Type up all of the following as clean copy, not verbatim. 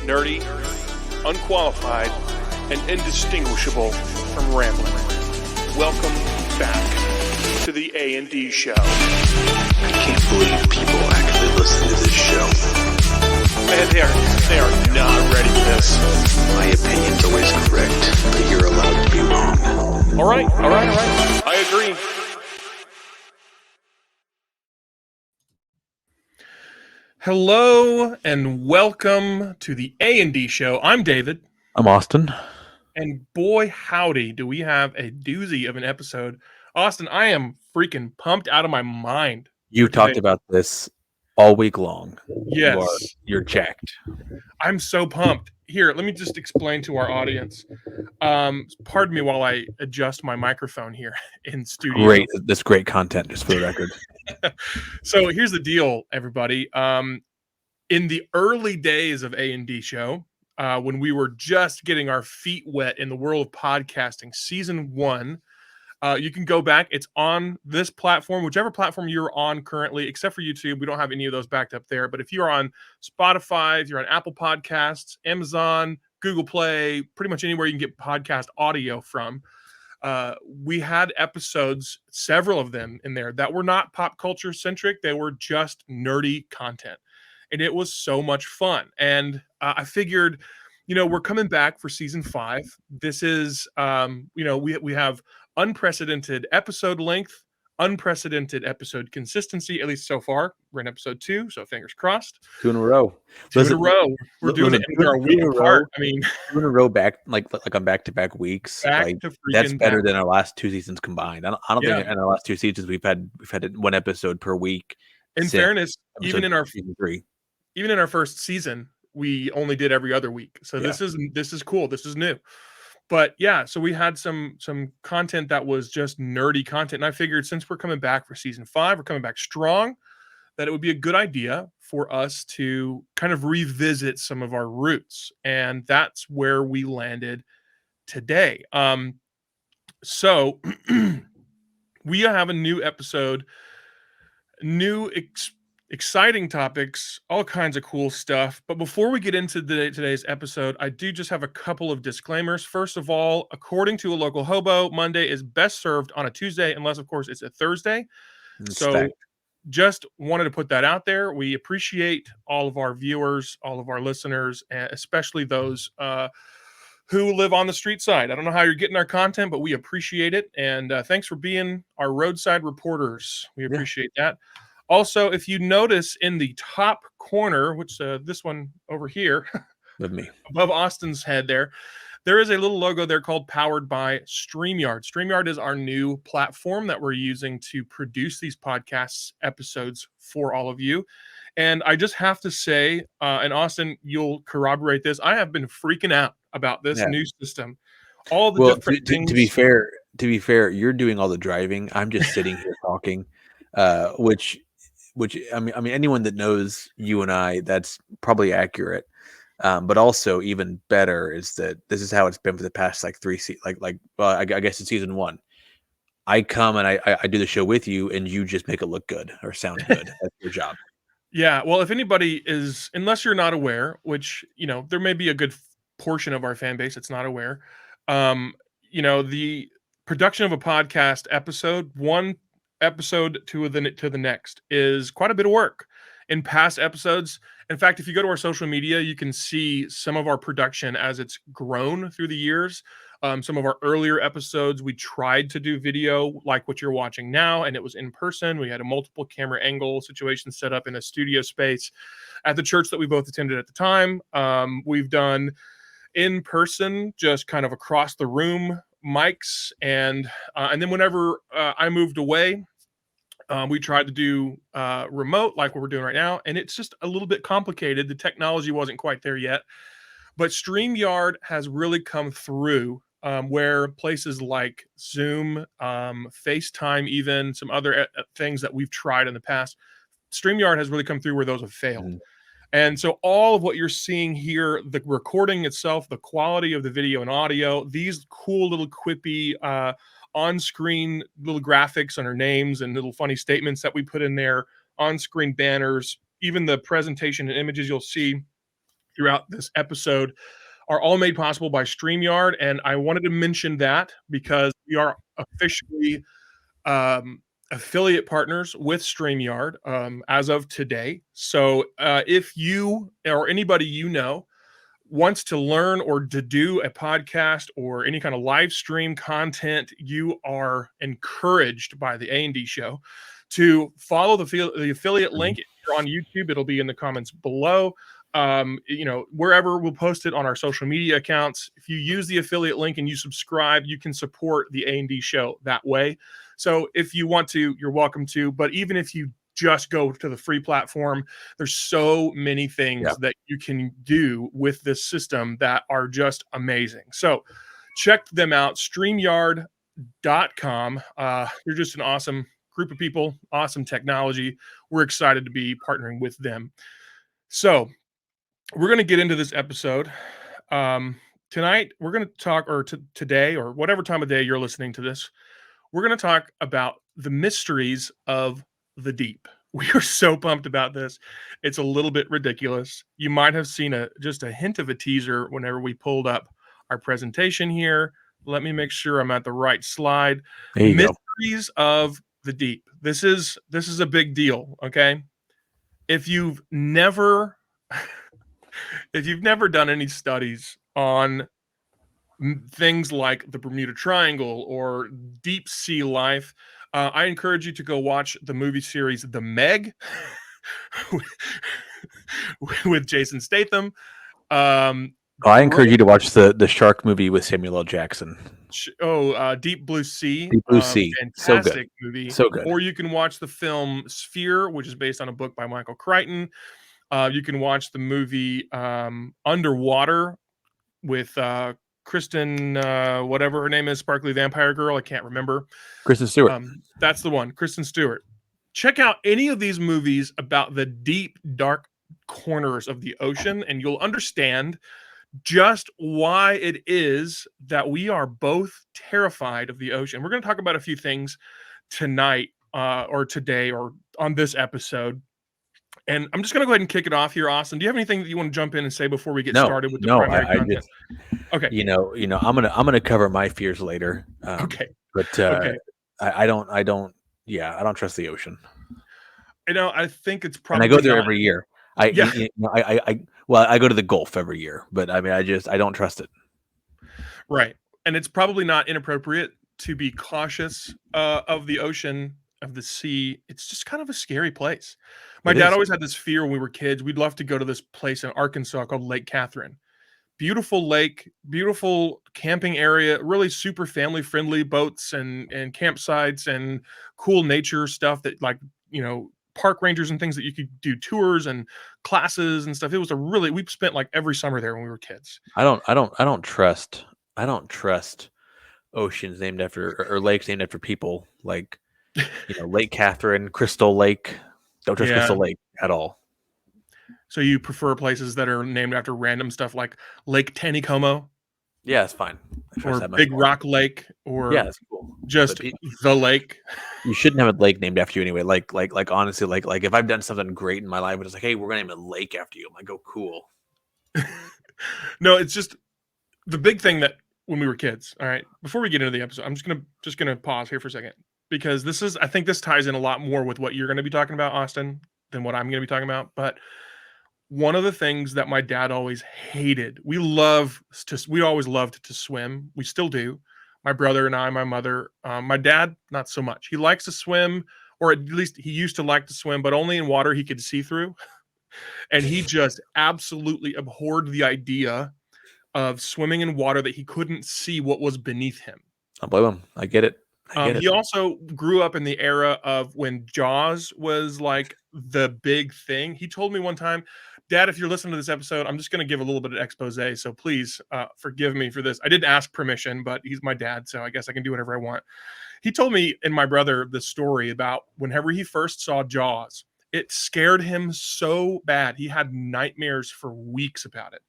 nerdy, unqualified, and indistinguishable from rambling. Welcome back to the A&D Show. I can't believe people actually listen to this show. And they are not ready for this. My opinion's always correct, but you're allowed to be wrong. All right. I agree. Hello and welcome to the A&D Show. I'm David. I'm Austin. And boy, howdy, do we have a doozy of an episode. Austin, I am freaking pumped out of my mind. You talked about this all week long. Yes. You're jacked. I'm so pumped. Here, let me just explain to our audience. Pardon me while I adjust my microphone here in studio. Great. That's great content, just for the record. So here's the deal, everybody. In the early days of A&D Show, when we were just getting our feet wet in the world of podcasting, season 1, you can go back. It's on this platform, whichever platform you're on currently, except for YouTube. We don't have any of those backed up there. But if you're on Spotify, if you're on Apple Podcasts, Amazon, Google Play, pretty much anywhere you can get podcast audio from, we had episodes, several of them in there that were not pop culture centric. They were just nerdy content. And it was so much fun. And I figured, we're coming back for season 5. This is, we have unprecedented episode length, unprecedented episode consistency, at least so far. We're in episode 2, so fingers crossed. 2 in a row. 2 in a row. We're doing it in our week apart. I mean, 2 in a row back, like on back-to-back weeks. That's better than our last 2 seasons combined. I don't think in our last 2 seasons we've had one episode per week. In fairness, even in our season 3. Even in our first season, we only did every other week. So this is cool. This is new. But yeah, so we had some content that was just nerdy content. And I figured since we're coming back for season 5, we're coming back strong, that it would be a good idea for us to kind of revisit some of our roots. And that's where we landed today. So we have a new episode, exciting topics, all kinds of cool stuff. But before we get into today's episode, I do just have a couple of disclaimers. First of all, according to a local hobo, Monday is best served on a Tuesday, unless, of course, it's a Thursday. So just wanted to put that out there. We appreciate all of our viewers, all of our listeners, and especially those who live on the street side. I don't know how you're getting our content, but we appreciate it. And thanks for being our roadside reporters. We appreciate that. Also, if you notice in the top corner, which this one over here, with me above Austin's head there is a little logo there called Powered by StreamYard. StreamYard is our new platform that we're using to produce these podcasts episodes for all of you. And I just have to say, and Austin, you'll corroborate this, I have been freaking out about this new system. All the different things. To be fair, you're doing all the driving. I'm just sitting here talking, which I mean, anyone that knows you and I, that's probably accurate. But also even better is that this is how it's been for the past like 3 I guess it's season 1. I come and I do the show with you, and you just make it look good or sound good. That's your job. Yeah. Well, if anybody is, unless you're not aware, which there may be a good portion of our fan base that's not aware. The production of a podcast episode, one episode to the next, is quite a bit of work. In past episodes, in fact, if you go to our social media, you can see some of our production as it's grown through the years. Some of our earlier episodes, we tried to do video like what you're watching now, and it was in person. We had a multiple camera angle situation set up in a studio space at the church that we both attended at the time. We've done in person, just kind of across the room mics, and then whenever I moved away, we tried to do remote like what we're doing right now, and it's just a little bit complicated. The technology wasn't quite there yet, but StreamYard has really come through, where places like Zoom, FaceTime, even some other things that we've tried in the past, StreamYard has really come through where those have failed. And so all of what you're seeing here, the recording itself, the quality of the video and audio, these cool little quippy on-screen little graphics on our names and little funny statements that we put in there, on-screen banners, even the presentation and images you'll see throughout this episode are all made possible by StreamYard, and I wanted to mention that because we are officially affiliate partners with StreamYard as of today. So if you or anybody you know wants to learn or to do a podcast or any kind of live stream content, you are encouraged by the A&D Show to follow the affiliate link. If you're on YouTube, it'll be in the comments below. Wherever we'll post it on our social media accounts. If you use the affiliate link and you subscribe, you can support the A&D Show that way. So if you want to, you're welcome to. But even if you just go to the free platform, there's so many things that you can do with this system that are just amazing. So check them out, StreamYard.com. They're just an awesome group of people, awesome technology. We're excited to be partnering with them. So we're going to get into this episode. Tonight, we're going to talk, or today, or whatever time of day you're listening to this, we're going to talk about the mysteries of the deep. We are so pumped about this. It's a little bit ridiculous. You might have seen just a hint of a teaser whenever we pulled up our presentation here. Let me make sure I'm at the right slide. Mysteries of the deep. This is a big deal, okay? If you've never done any studies on things like the Bermuda Triangle or deep sea life, I encourage you to go watch the movie series The Meg with Jason Statham. I encourage you to watch the shark movie with Samuel L. Jackson. Deep Blue Sea. Deep Blue Sea. Fantastic movie. So good. Or you can watch the film Sphere, which is based on a book by Michael Crichton. You can watch the movie Underwater with Kristen, whatever her name is, sparkly vampire girl. I can't remember. Kristen Stewart. That's the one, Kristen Stewart. Check out any of these movies about the deep, dark corners of the ocean, and you'll understand just why it is that we are both terrified of the ocean. We're going to talk about a few things tonight or today or on this episode. And I'm just going to go ahead and kick it off here, Austin. Do you have anything that you want to jump in and say before we get started with the primary content? Okay. I'm gonna cover my fears later. Okay. But I don't trust the ocean. I think it's probably. And I go there every year. I go to the Gulf every year, but I mean, I don't trust it. Right, and it's probably not inappropriate to be cautious of the ocean, of the sea. It's just kind of a scary place. My dad always had this fear when we were kids. We'd love to go to this place in Arkansas called Lake Catherine. Beautiful lake, beautiful camping area, really super family friendly boats and campsites and cool nature stuff that park rangers and things that you could do tours and classes and stuff. It was we spent like every summer there when we were kids. I don't trust oceans named after or lakes named after people like Lake Catherine, Crystal Lake. Don't trust Crystal Lake at all. So you prefer places that are named after random stuff like Lake Taneycomo? Yeah, it's fine. Or Big Rock Lake, or that's cool. Just the lake. You shouldn't have a lake named after you anyway. Like honestly, like if I've done something great in my life, it's like, hey, we're gonna name a lake after you. I'm like, oh, cool. No, it's just the big thing that when we were kids. All right, before we get into the episode, I'm just gonna pause here for a second because I think this ties in a lot more with what you're gonna be talking about, Austin, than what I'm gonna be talking about. But one of the things that my dad always hated, we always loved to swim. We still do. My brother and I, my mother, my dad, not so much. He likes to swim, or at least he used to like to swim, but only in water he could see through. And he just absolutely abhorred the idea of swimming in water that he couldn't see what was beneath him. I blame him. I get it. He also grew up in the era of when Jaws was like the big thing. He told me one time, Dad, if you're listening to this episode, I'm just going to give a little bit of expose, so please forgive me for this. I didn't ask permission, but he's my dad, so I guess I can do whatever I want. He told me and my brother the story about whenever he first saw Jaws, it scared him so bad. He had nightmares for weeks about it,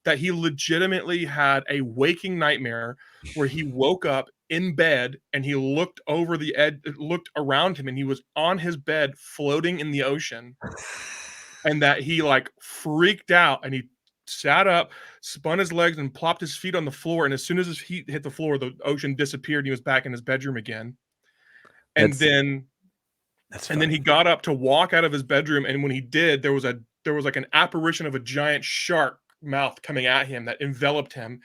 that he legitimately had a waking nightmare where he woke up in bed and he looked over the edge, looked around him, and he was on his bed floating in the ocean. And that he like freaked out and he sat up, spun his legs, and plopped his feet on the floor. And as soon as his feet hit the floor, the ocean disappeared. And he was back in his bedroom again. And That's then that's and then he funny. got up to walk out of his bedroom. And when he did, there was like an apparition of a giant shark mouth coming at him that enveloped him.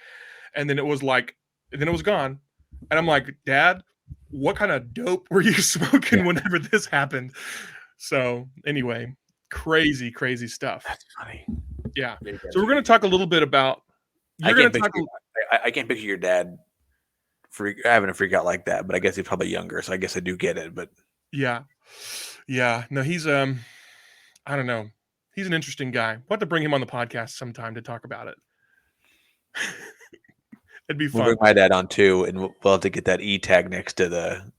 And then it was gone. And I'm like, Dad, what kind of dope were you smoking Yeah, whenever this happened? So anyway, crazy, crazy stuff. that's funny. Yeah. Maybe So we're going to talk a little bit about. I You're going can't to picture. talk. I can't picture your dad having a freak out like that. But I guess he's probably younger, so I guess I do get it. But Yeah, yeah. No, he's I don't know. He's an interesting guy. We'll have to bring him on the podcast sometime to talk about it. It'd be we'll fun. bring my dad on too, and we'll have to get that E tag next to the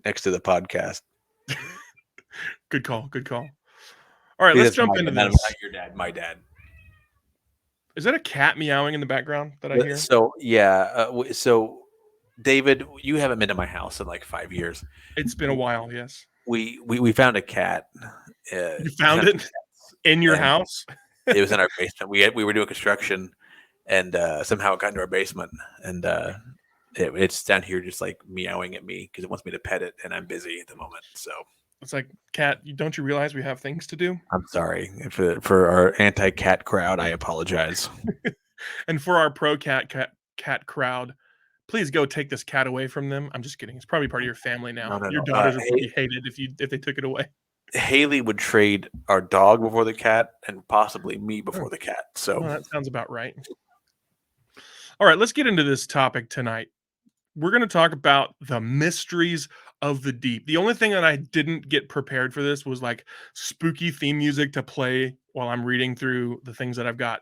podcast. Good call. Good call. All right, See, let's that's jump my into dad, this. not your dad. My dad. Is that a cat meowing in the background that I hear? So yeah, so David, you haven't been to my house in like 5 years. It's been a while. Yes. We found a cat. You found it in your and house? It was in our basement. We were doing construction, and somehow it got into our basement, and it's down here just like meowing at me because it wants me to pet it, and I'm busy at the moment. So It's like, cat, don't you realize we have things to do? I'm sorry for our anti-cat crowd. I apologize. And for our pro cat crowd, please go take this cat away from them. I'm just kidding. It's probably part of your family now. No. Your daughters would be hated if they took it away. Haley would trade our dog before the cat, and possibly me before the cat. So Well, that sounds about right. All right, let's get into this topic tonight. We're going to talk about the mysteries of the deep. The only thing that I didn't get prepared for this was like spooky theme music to play while I'm reading through the things that I've got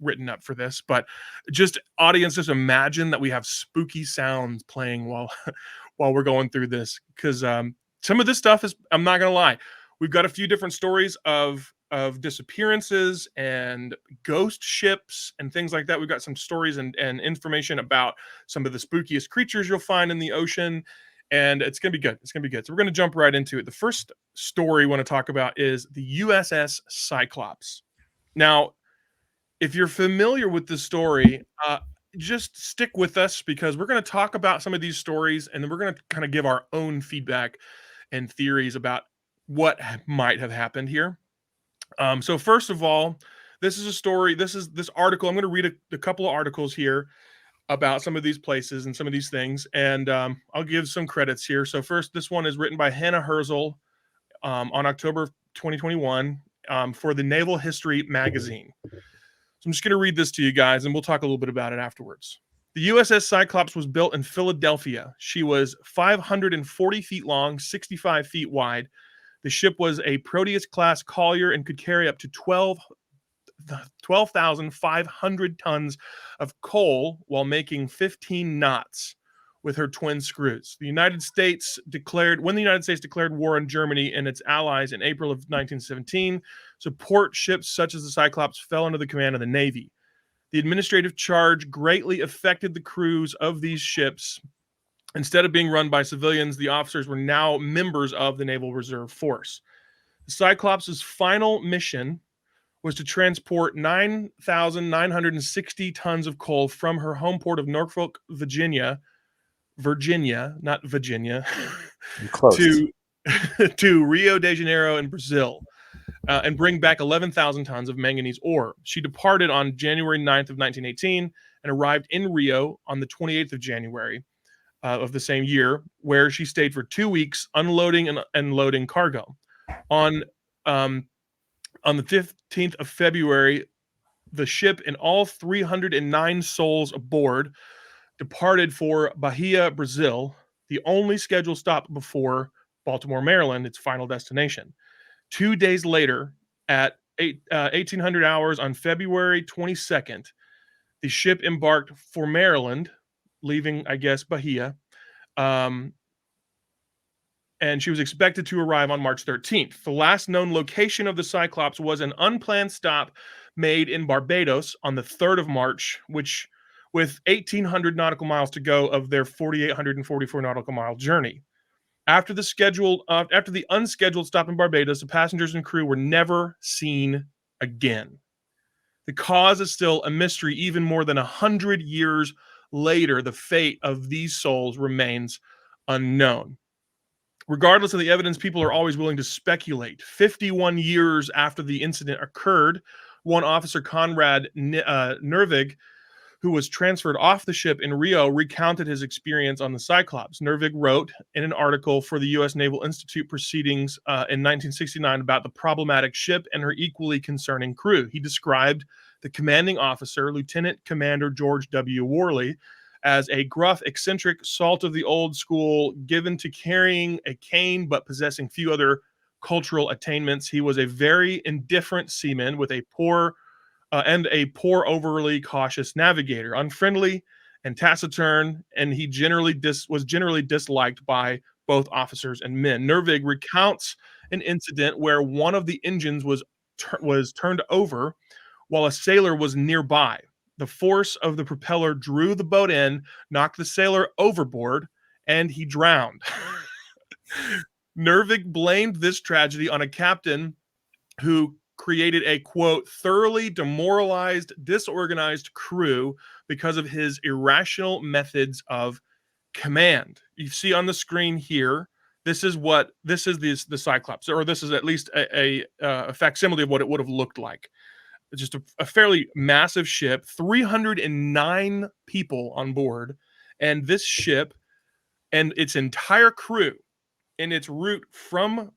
written up for this. But just audience, just imagine that we have spooky sounds playing while while we're going through this, because some of this stuff is, I'm not gonna lie, we've got a few different stories of disappearances and ghost ships and things like that. We've got some stories and information about some of the spookiest creatures you'll find in the ocean, and it's gonna be good. It's gonna be good. So we're gonna jump right into it. The first story we want to talk about is the USS Cyclops. Now, if you're familiar with the story, just stick with us because we're going to talk about some of these stories, and then we're going to kind of give our own feedback and theories about what might have happened here. So first of all, this is a story. This article. I'm going to read a couple of articles here about some of these places and some of these things, and I'll give some credits here. So first, this one is written by Hannah Herzl on October 2021 for the Naval History magazine. So I'm just going to read this to you guys, and we'll talk a little bit about it afterwards. The USS Cyclops was built in Philadelphia. She was 540 feet long, 65 feet wide. The ship was a Proteus-class collier and could carry up to 12,500 tons of coal while making 15 knots with her twin screws. When the United States declared war on Germany and its allies in April of 1917, support ships such as the Cyclops fell under the command of the Navy. The administrative charge greatly affected the crews of these ships. Instead of being run by civilians, the officers were now members of the Naval Reserve Force. The Cyclops' final mission was to transport 9,960 tons of coal from her home port of Norfolk, Virginia, not Virginia, close. to Rio de Janeiro in Brazil, and bring back 11,000 tons of manganese ore. She departed on January 9th of 1918 and arrived in Rio on the 28th of January of the same year, where she stayed for 2 weeks, unloading and loading cargo. On the 15th of February, the ship and all 309 souls aboard departed for Bahia, Brazil, the only scheduled stop before Baltimore, Maryland, its final destination. 2 days later, at 1800 hours on February 22nd, the ship embarked for Maryland, leaving, I guess, Bahia, and she was expected to arrive on March 13th. The last known location of the Cyclops was an unplanned stop made in Barbados on the 3rd of March, which with 1,800 nautical miles to go of their 4,844 nautical mile journey. After the unscheduled stop in Barbados, the passengers and crew were never seen again. The cause is still a mystery. Even more than 100 years later, the fate of these souls remains unknown. Regardless of the evidence, people are always willing to speculate. 51 years after the incident occurred, one officer, Conrad Nervig, who was transferred off the ship in Rio, recounted his experience on the Cyclops. Nervig wrote in an article for the U.S. Naval Institute Proceedings in 1969 about the problematic ship and her equally concerning crew. He described the commanding officer, Lieutenant Commander George W. Worley, as a gruff, eccentric, salt of the old school, given to carrying a cane but possessing few other cultural attainments. He was a very indifferent seaman with a poor, overly cautious navigator, unfriendly and taciturn, and he was generally disliked by both officers and men. Nervig recounts an incident where one of the engines was turned over while a sailor was nearby. The force of the propeller drew the boat in, knocked the sailor overboard, and he drowned. Nervig blamed this tragedy on a captain who created a, quote, thoroughly demoralized, disorganized crew because of his irrational methods of command. You see on the screen here, this is the Cyclops, or this is at least a facsimile of what it would have looked like. It's just a fairly massive ship, 309 people on board, and this ship and its entire crew in its route from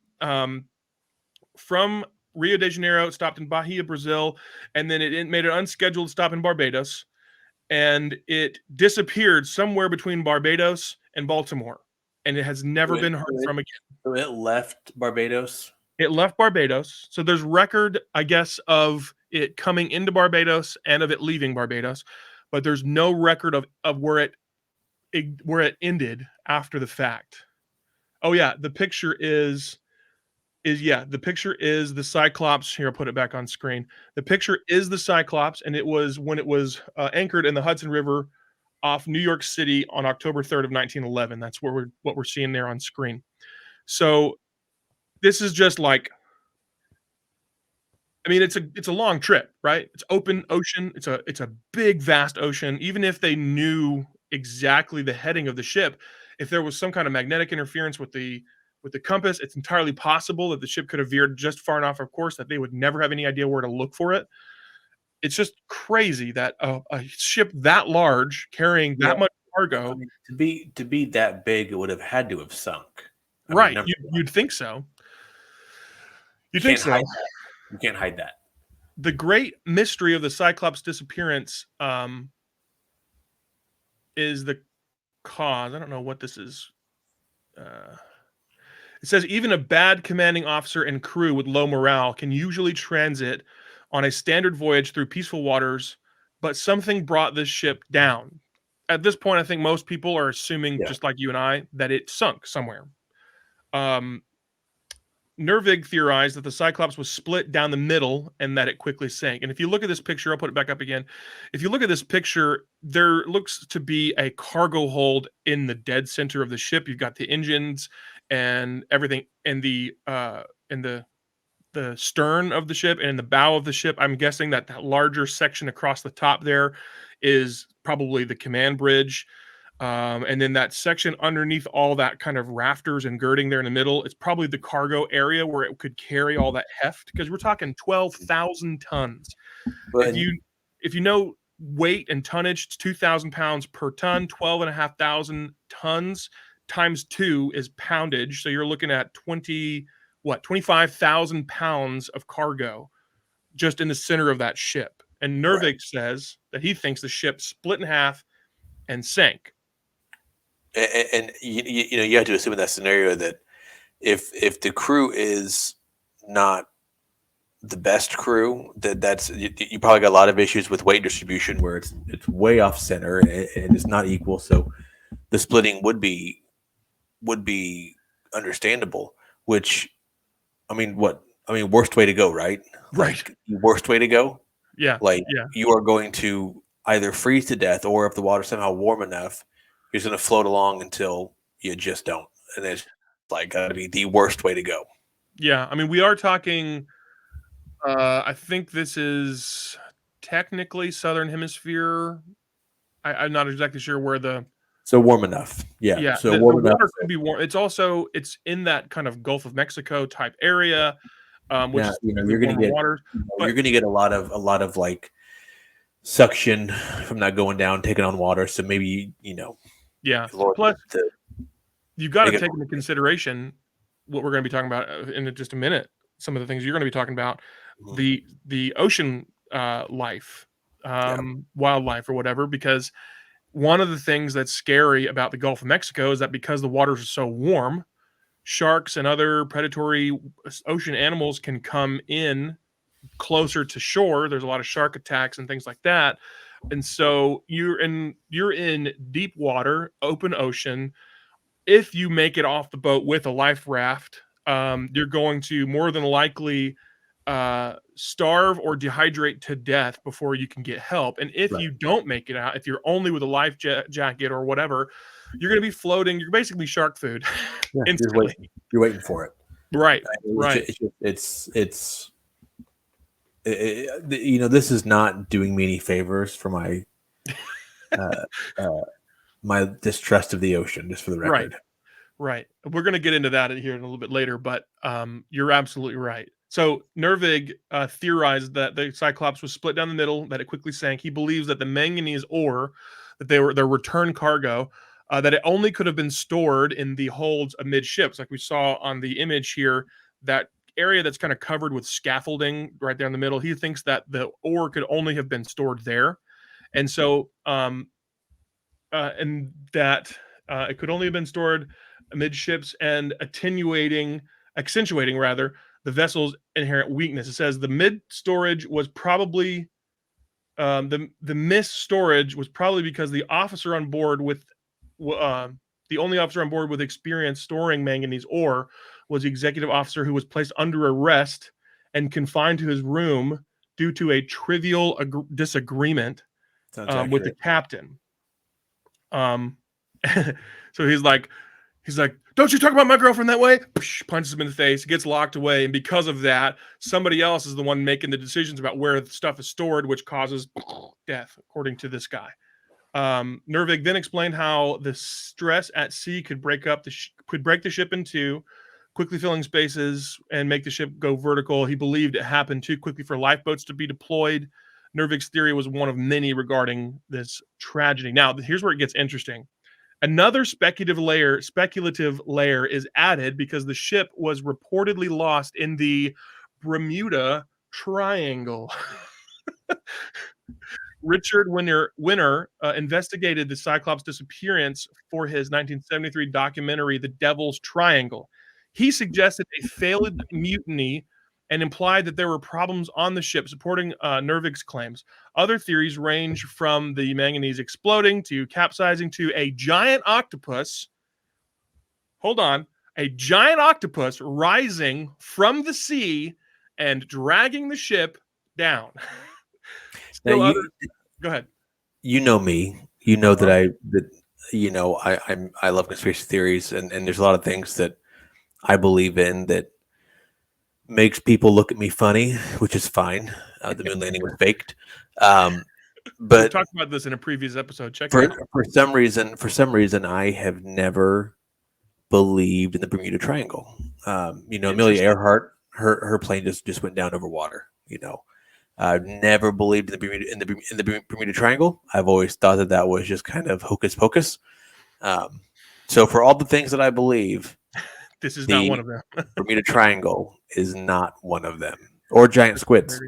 Rio de Janeiro, stopped in Bahia, Brazil, and then it made an unscheduled stop in Barbados, and it disappeared somewhere between Barbados and Baltimore, and it has never been heard from again. So it left Barbados? It left Barbados, so there's record, I guess, of it coming into Barbados and of it leaving Barbados, but there's no record of where it ended after the fact. Oh yeah, the picture is the Cyclops. Here, I'll put it back on screen. The picture is the Cyclops, and it was when it was anchored in the Hudson River off New York City on October 3rd of 1911. That's what we're seeing there on screen. So this is just like, I mean, it's a long trip, right? It's open ocean. It's a big, vast ocean. Even if they knew exactly the heading of the ship, if there was some kind of magnetic interference with the compass, it's entirely possible that the ship could have veered just far enough, of course, that they would never have any idea where to look for it. It's just crazy that a ship that large carrying that much cargo, I mean, to be that big, it would have had to have sunk. Right? You'd think so. You think so? You can't hide that. The great mystery of the Cyclops disappearance is the cause. I don't know what this is. It says even a bad commanding officer and crew with low morale can usually transit on a standard voyage through peaceful waters, but something brought this ship down. At this point, I think most people are assuming, just like you and I, that it sunk somewhere. Nervig theorized that the Cyclops was split down the middle and that it quickly sank. And if you look at this picture, I'll put it back up again. If you look at this picture, there looks to be a cargo hold in the dead center of the ship. You've got the engines and everything in the stern of the ship and in the bow of the ship. I'm guessing that larger section across the top there is probably the command bridge. And then that section underneath all that kind of rafters and girding there in the middle, it's probably the cargo area where it could carry all that heft, because we're talking 12,000 tons. But if you know weight and tonnage, it's 2,000 pounds per ton. 12,500 tons times 2 is poundage. So you're looking at 25,000 pounds of cargo just in the center of that ship. And Nervig says that he thinks the ship split in half and sank. And you have to assume in that scenario that if the crew is not the best crew, that's you probably got a lot of issues with weight distribution where it's way off center and it's not equal. So the splitting would be understandable. Which, worst way to go, right? Right. Like, worst way to go. Yeah. You are going to either freeze to death, or if the water's somehow warm enough, you're going to float along until you just don't. And it's like got to be the worst way to go. Yeah. I mean, we are talking, I think this is technically southern hemisphere. I'm not exactly sure where the So warm enough. Yeah. yeah, So the warm enough. water could be warm. It's in that kind of Gulf of Mexico type area, which Now, is typically warmer waters. you're But gonna get a lot of like suction from that going down, taking on water. So maybe, yeah, Lord, plus to you've got to make it. take into consideration what we're going to be talking about in just a minute. Some of the things you're going to be talking about, Mhm. the ocean life, Yeah. wildlife or whatever, because one of the things that's scary about the Gulf of Mexico is that because the waters are so warm, sharks and other predatory ocean animals can come in closer to shore. There's a lot of shark attacks and things like that. And so you're in deep water, open ocean. If you make it off the boat with a life raft, you're going to more than likely starve or dehydrate to death before you can get help. And if Right. you don't make it out, if you're only with a life jacket or whatever, you're going to be floating. You're basically shark food Yeah. instantly. You're waiting for it. Right, It's right. this is not doing me any favors for my uh, uh, my distrust of the ocean, just for the Right. record. Right. We're going to get into that here in a little bit later, but you're absolutely right. So Nervig theorized that the Cyclops was split down the middle, that it quickly sank. He believes that the manganese ore, that they were their return cargo, that it only could have been stored in the holds amidships, like we saw on the image here. That area that's kind of covered with scaffolding right there in the middle. He thinks that the ore could only have been stored there, and so and that it could only have been stored amidships and accentuating rather the vessel's inherent weakness. It says the mid storage was probably the miss storage was probably because the officer on board with uh, the only officer on board with experience storing manganese ore was the executive officer who was placed under arrest and confined to his room due to a trivial disagreement Sounds with the accurate. captain. Um, so he's like, "Don't you talk about my girlfriend that way?" Punches him in the face, gets locked away, and because of that, somebody else is the one making the decisions about where the stuff is stored, which causes death, according to this guy. Nervig then explained how the stress at sea could break the ship in two, quickly filling spaces and make the ship go vertical. He believed it happened too quickly for lifeboats to be deployed. Nervig's theory was one of many regarding this tragedy. Now, here's where it gets interesting. Another speculative layer is added because the ship was reportedly lost in the Bermuda Triangle. Richard Winner investigated the Cyclops disappearance for his 1973 documentary, The Devil's Triangle. He suggested a failed mutiny and implied that there were problems on the ship, supporting Nervig's claims. Other theories range from the manganese exploding to capsizing to a giant octopus. Hold on. A giant octopus rising from the sea and dragging the ship down. Now Still other. Go ahead. you know me. You know Uh-huh. I love conspiracy theories, and there's a lot of things that I believe in that makes people look at me funny, which is fine. The moon landing was faked, We've but talked about this in a previous episode. Check it out. for some reason, I have never believed in the Bermuda Triangle. Amelia Interesting. Earhart, her plane just went down over water. I've never believed in the Bermuda Triangle. I've always thought that was just kind of hocus pocus. So for all the things that I believe, This is not one the of them. Bermuda Triangle is not one of them, or giant squids,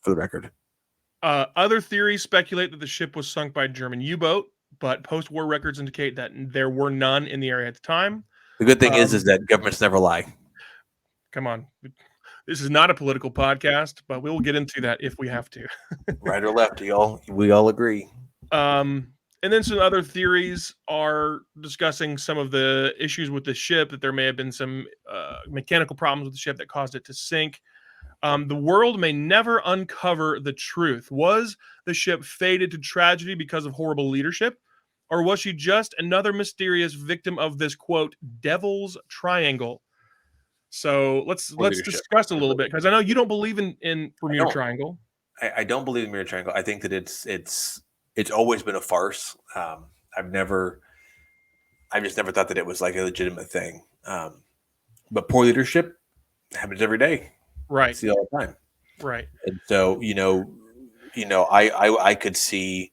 for the record. Other theories speculate that the ship was sunk by a German U-boat, but post-war records indicate that there were none in the area at the time. The good thing is Um, that governments never lie. Come on. This is not a political podcast, but we will get into that if we have to. Right or left, we all agree. And then some other theories are discussing some of the issues with the ship, that there may have been some mechanical problems with the ship that caused it to sink. The world may never uncover the truth. Was the ship fated to tragedy because of horrible leadership? Or was she just another mysterious victim of this, quote, devil's triangle? So let's Or leadership. discuss a little bit, because I know you don't believe in I Bermuda don't. Triangle. I don't believe in Bermuda Triangle. I think that it's always been a farce. I've just never thought that it was like a legitimate thing. But poor leadership happens every day. I Right. see it all the time. Right. And so, I could see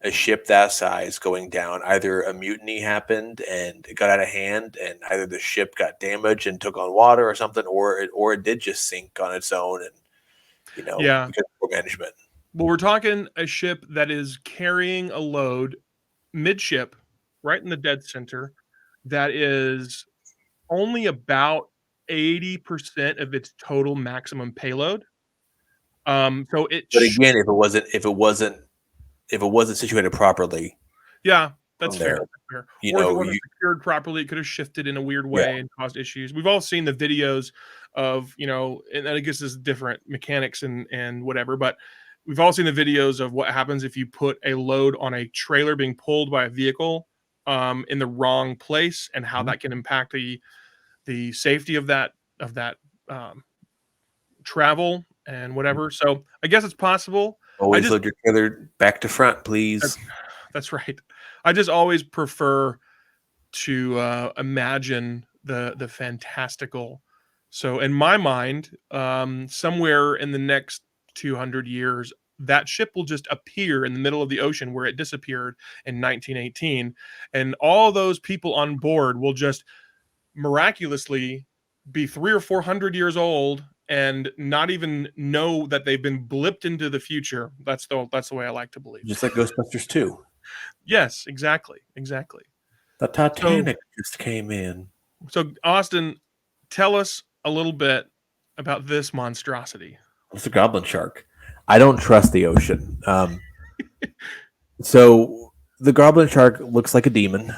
a ship that size going down. Either a mutiny happened and it got out of hand, and either the ship got damaged and took on water or something, or it did just sink on its own, and Yeah. because of poor management. Well, we're talking a ship that is carrying a load midship, right in the dead center, that is only about 80% of its total maximum payload. So But again, if it wasn't situated properly yeah, that's from fair. there, That's fair. Or if it wasn't you secured properly, it could have shifted in a weird yeah. way and caused issues. We've all seen the videos of, and I guess there's different mechanics and whatever, but we've all seen the videos of what happens if you put a load on a trailer being pulled by a vehicle in the wrong place, and how Mhm. that can impact the safety of that um, travel and whatever. So I guess it's possible. I Always just load your trailer back to front, that's, please. that's right. I just always prefer to imagine the fantastical. So in my mind, somewhere in the next 200 years, that ship will just appear in the middle of the ocean where it disappeared in 1918, and all those people on board will just miraculously be 300 or 400 years old and not even know that they've been blipped into the future. That's the way I like to believe. Just like Ghostbusters 2. Yes, exactly. The So Titanic just came in. So, Austin, tell us a little bit about this monstrosity. It's a goblin shark. I don't trust the ocean. So the goblin shark looks like a demon.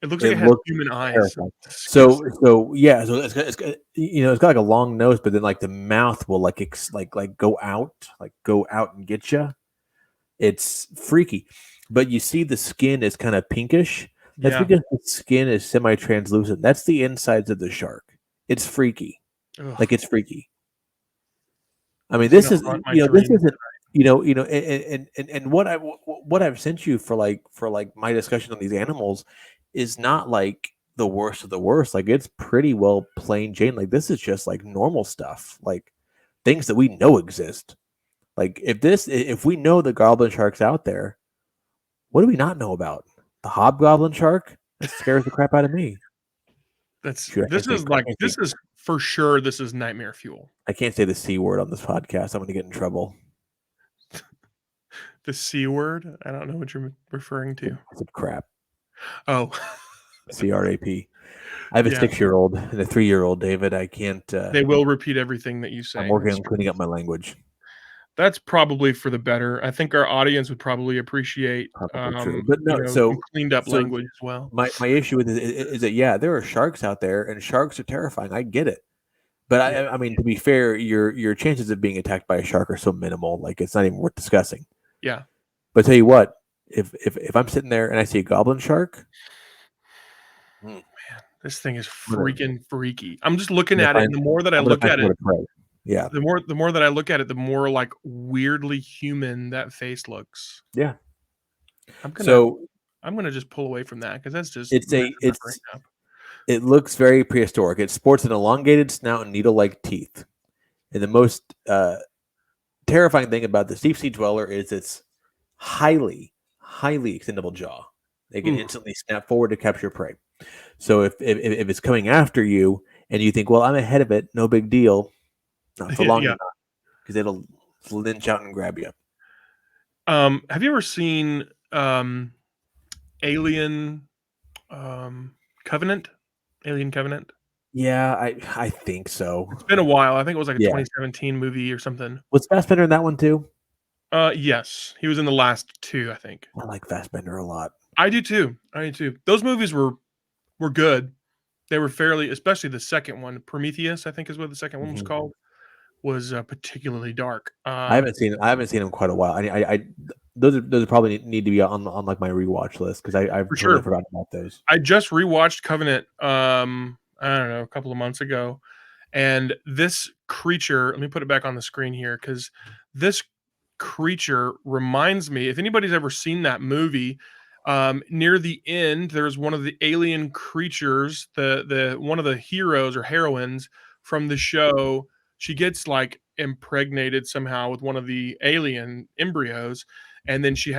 It looks like It it has looks human eyes. terrifying. So Disgusting. so yeah, so it's got like a long nose, but then like the mouth will like go out and get you. It's freaky, but you see the skin is kind of pinkish. That's Yeah. because the skin is semi-translucent. That's the insides of the shark. It's freaky. Ugh, Like it's freaky. I mean, it's this gonna is haunt my this dreams. isn't and what I've sent you for like my discussion on these animals is not like the worst of the worst. Like it's pretty well plain Jane. Like this is just like normal stuff, like things that we know exist. Like if we know the goblin shark's out there, what do we not know about the hobgoblin shark? That scares the crap out of me. Shoot, This is for sure. This is nightmare fuel. I can't say the C word on this podcast. I'm going to get in trouble. The C word. I don't know what you're referring to. I said crap. Oh, CRAP. I have a yeah. 6-year-old and a 3-year-old, David. I can't. They will repeat everything that you say. I'm working on cleaning up my language. That's probably for the better. I think our audience would probably appreciate, Probably true. But no, some cleaned up so language as well. my issue with it is that yeah, there are sharks out there, and sharks are terrifying. I get it, but Yeah. I mean, to be fair, your chances of being attacked by a shark are so minimal. Like it's not even worth discussing. Yeah. But tell you what, if I'm sitting there and I see a goblin shark, This thing is freaking freaky. I'm just looking I'm at gonna it, and the more that I I'm gonna look find at it, somewhere to pray. Yeah, the more that I look at it, the more like weirdly human that face looks. yeah. I'm gonna So I'm gonna just pull away from that because that's just it's messing my it's brain up. it looks very prehistoric. It sports an elongated snout and needle-like teeth. And the most terrifying thing about this deep sea dweller is its highly extendable jaw. They can Ooh. instantly snap forward to capture prey. So if it's coming after you and you think, well, I'm ahead of it, no big deal. Not for long Yeah. enough, because it'll lynch out and grab you. Have you ever seen Alien Covenant? Alien Covenant? Yeah, I think so. It's been a while. I think it was like a Yeah. 2017 movie or something. Was Fassbender in that one too? Yes, he was in the last two, I think. I like Fassbender a lot. I do too. Those movies were good. They were fairly, especially the second one, Prometheus, I think is what the second one was called, was particularly dark. I haven't seen him in quite a while. Those probably need to be on like my rewatch list because I've totally forgotten about those. I just rewatched Covenant. I don't know, a couple of months ago, And this creature, let me put it back on the screen here, because this creature reminds me, if anybody's ever seen that movie, near the end, there's one of the alien creatures, the one of the heroes or heroines from the show. She gets like impregnated somehow with one of the alien embryos, and then she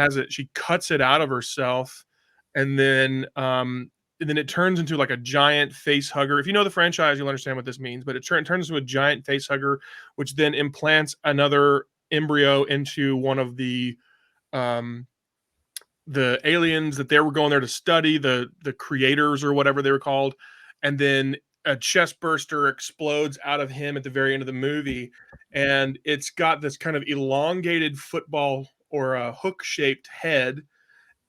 cuts it out of herself, and then it turns into like a giant face hugger. If you know the franchise, you'll understand what this means. But it turns into a giant face hugger, which then implants another embryo into one of um, the aliens that they were going there to study, the creators or whatever they were called, and then a chest burster explodes out of him at the very end of the movie, and it's got this kind of elongated football or a hook shaped head,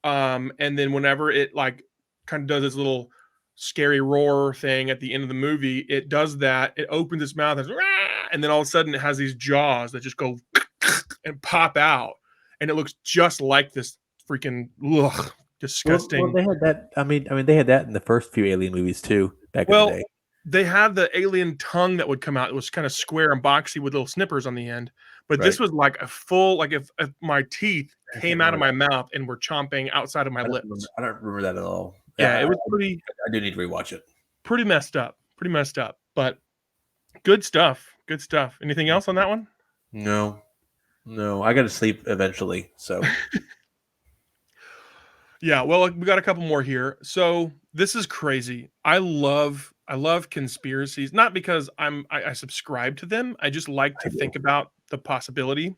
and then whenever it like kind of does its little scary roar thing at the end of the movie, it does that. It opens its mouth and then all of a sudden it has these jaws that just go and pop out, and it looks just like this freaking disgusting. Well, they had that. They had that in the first few Alien movies too, back in the Well, day. they had the alien tongue that would come out. It was kind of square and boxy with little snippers on the end. But this Right. was like a full, like if my teeth I came can't out of remember my mouth and were chomping outside of my lips. I don't remember that at all. Yeah, it was pretty I do need to rewatch it. pretty messed up. Pretty messed up. But good stuff. Good stuff. Anything else on that one? No, I got to sleep eventually. So Yeah, well, we got a couple more here. So this is crazy. I love conspiracies, not because I subscribe to them. I just like to think about the possibility.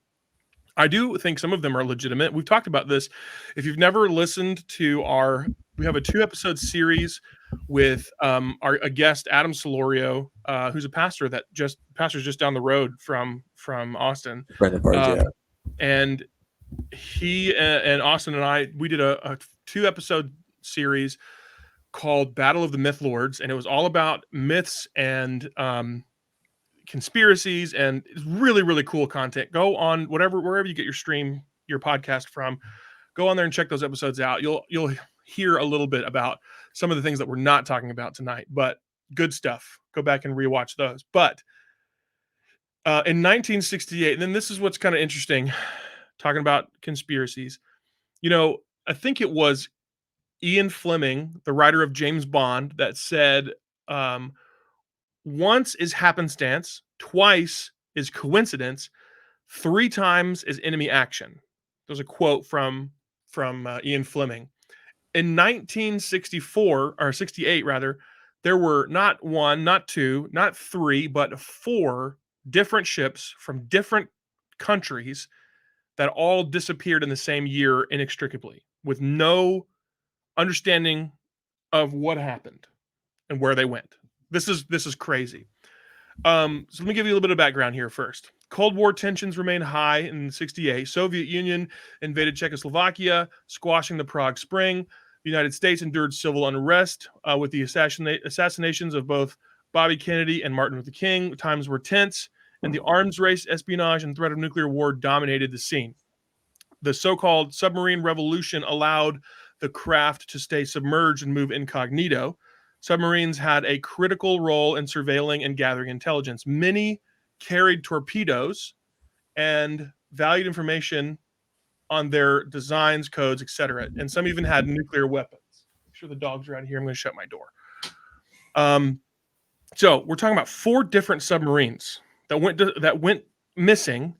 I do think some of them are legitimate. We've talked about this. If you've never listened to we have a 2-episode series with a guest, Adam Solorio, who's a pastor pastors just down the road from Austin. Friend of ours, yeah. And he and Austin and I, we did a 2-episode series called Battle of the Myth Lords, and it was all about myths and conspiracies, and it's really, really cool content. Go on wherever you get your podcast from, go on there and check those episodes out. You'll hear a little bit about some of the things that we're not talking about tonight, but good stuff. Go back and rewatch those. But in 1968, and then this is what's kind of interesting, talking about conspiracies. I think it was Ian Fleming, the writer of James Bond, that said, once is happenstance, twice is coincidence, 3 times is enemy action. There's a quote from Ian Fleming. In 1964 or 68 rather, there were not 1, not 2, not 3, but 4 different ships from different countries that all disappeared in the same year inextricably, with no understanding of what happened and where they went. This is crazy. So let me give you a little bit of background here first. Cold War tensions remained high in 68. Soviet Union invaded Czechoslovakia, squashing the Prague Spring. The United States endured civil unrest with the assassinations of both Bobby Kennedy and Martin Luther King. Times were tense, and the arms race, espionage, and threat of nuclear war dominated the scene. The so-called submarine revolution allowed the craft to stay submerged and move incognito. Submarines had a critical role in surveilling and gathering intelligence. Many carried torpedoes and valued information on their designs, codes, etc. And some even had nuclear weapons. Make sure the dogs are out of here. I'm going to shut my door. So we're talking about 4 different submarines that went missing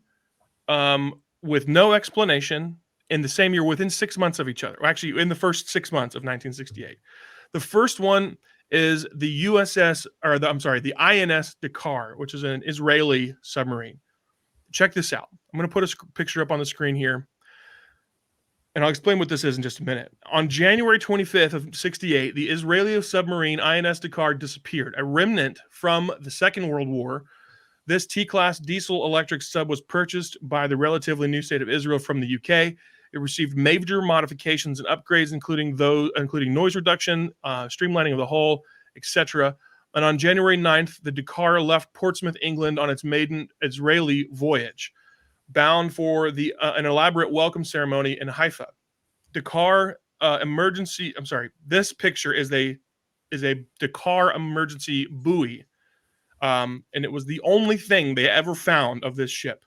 with no explanation in the same year, within 6 months of each other. Actually, in the first 6 months of 1968. The first one is the the INS Dakar, which is an Israeli submarine. Check this out. I'm going to put a picture up on the screen here, and I'll explain what this is in just a minute. On January 25th of 68, the Israeli submarine INS Dakar disappeared, a remnant from the Second World War. This T-class diesel-electric sub was purchased by the relatively new state of Israel from the UK. It received major modifications and upgrades, including noise reduction, streamlining of the hull, etc. And on January 9th, the Dakar left Portsmouth, England on its maiden Israeli voyage, bound for an elaborate welcome ceremony in Haifa. Dakar this picture is a Dakar emergency buoy. And it was the only thing they ever found of this ship.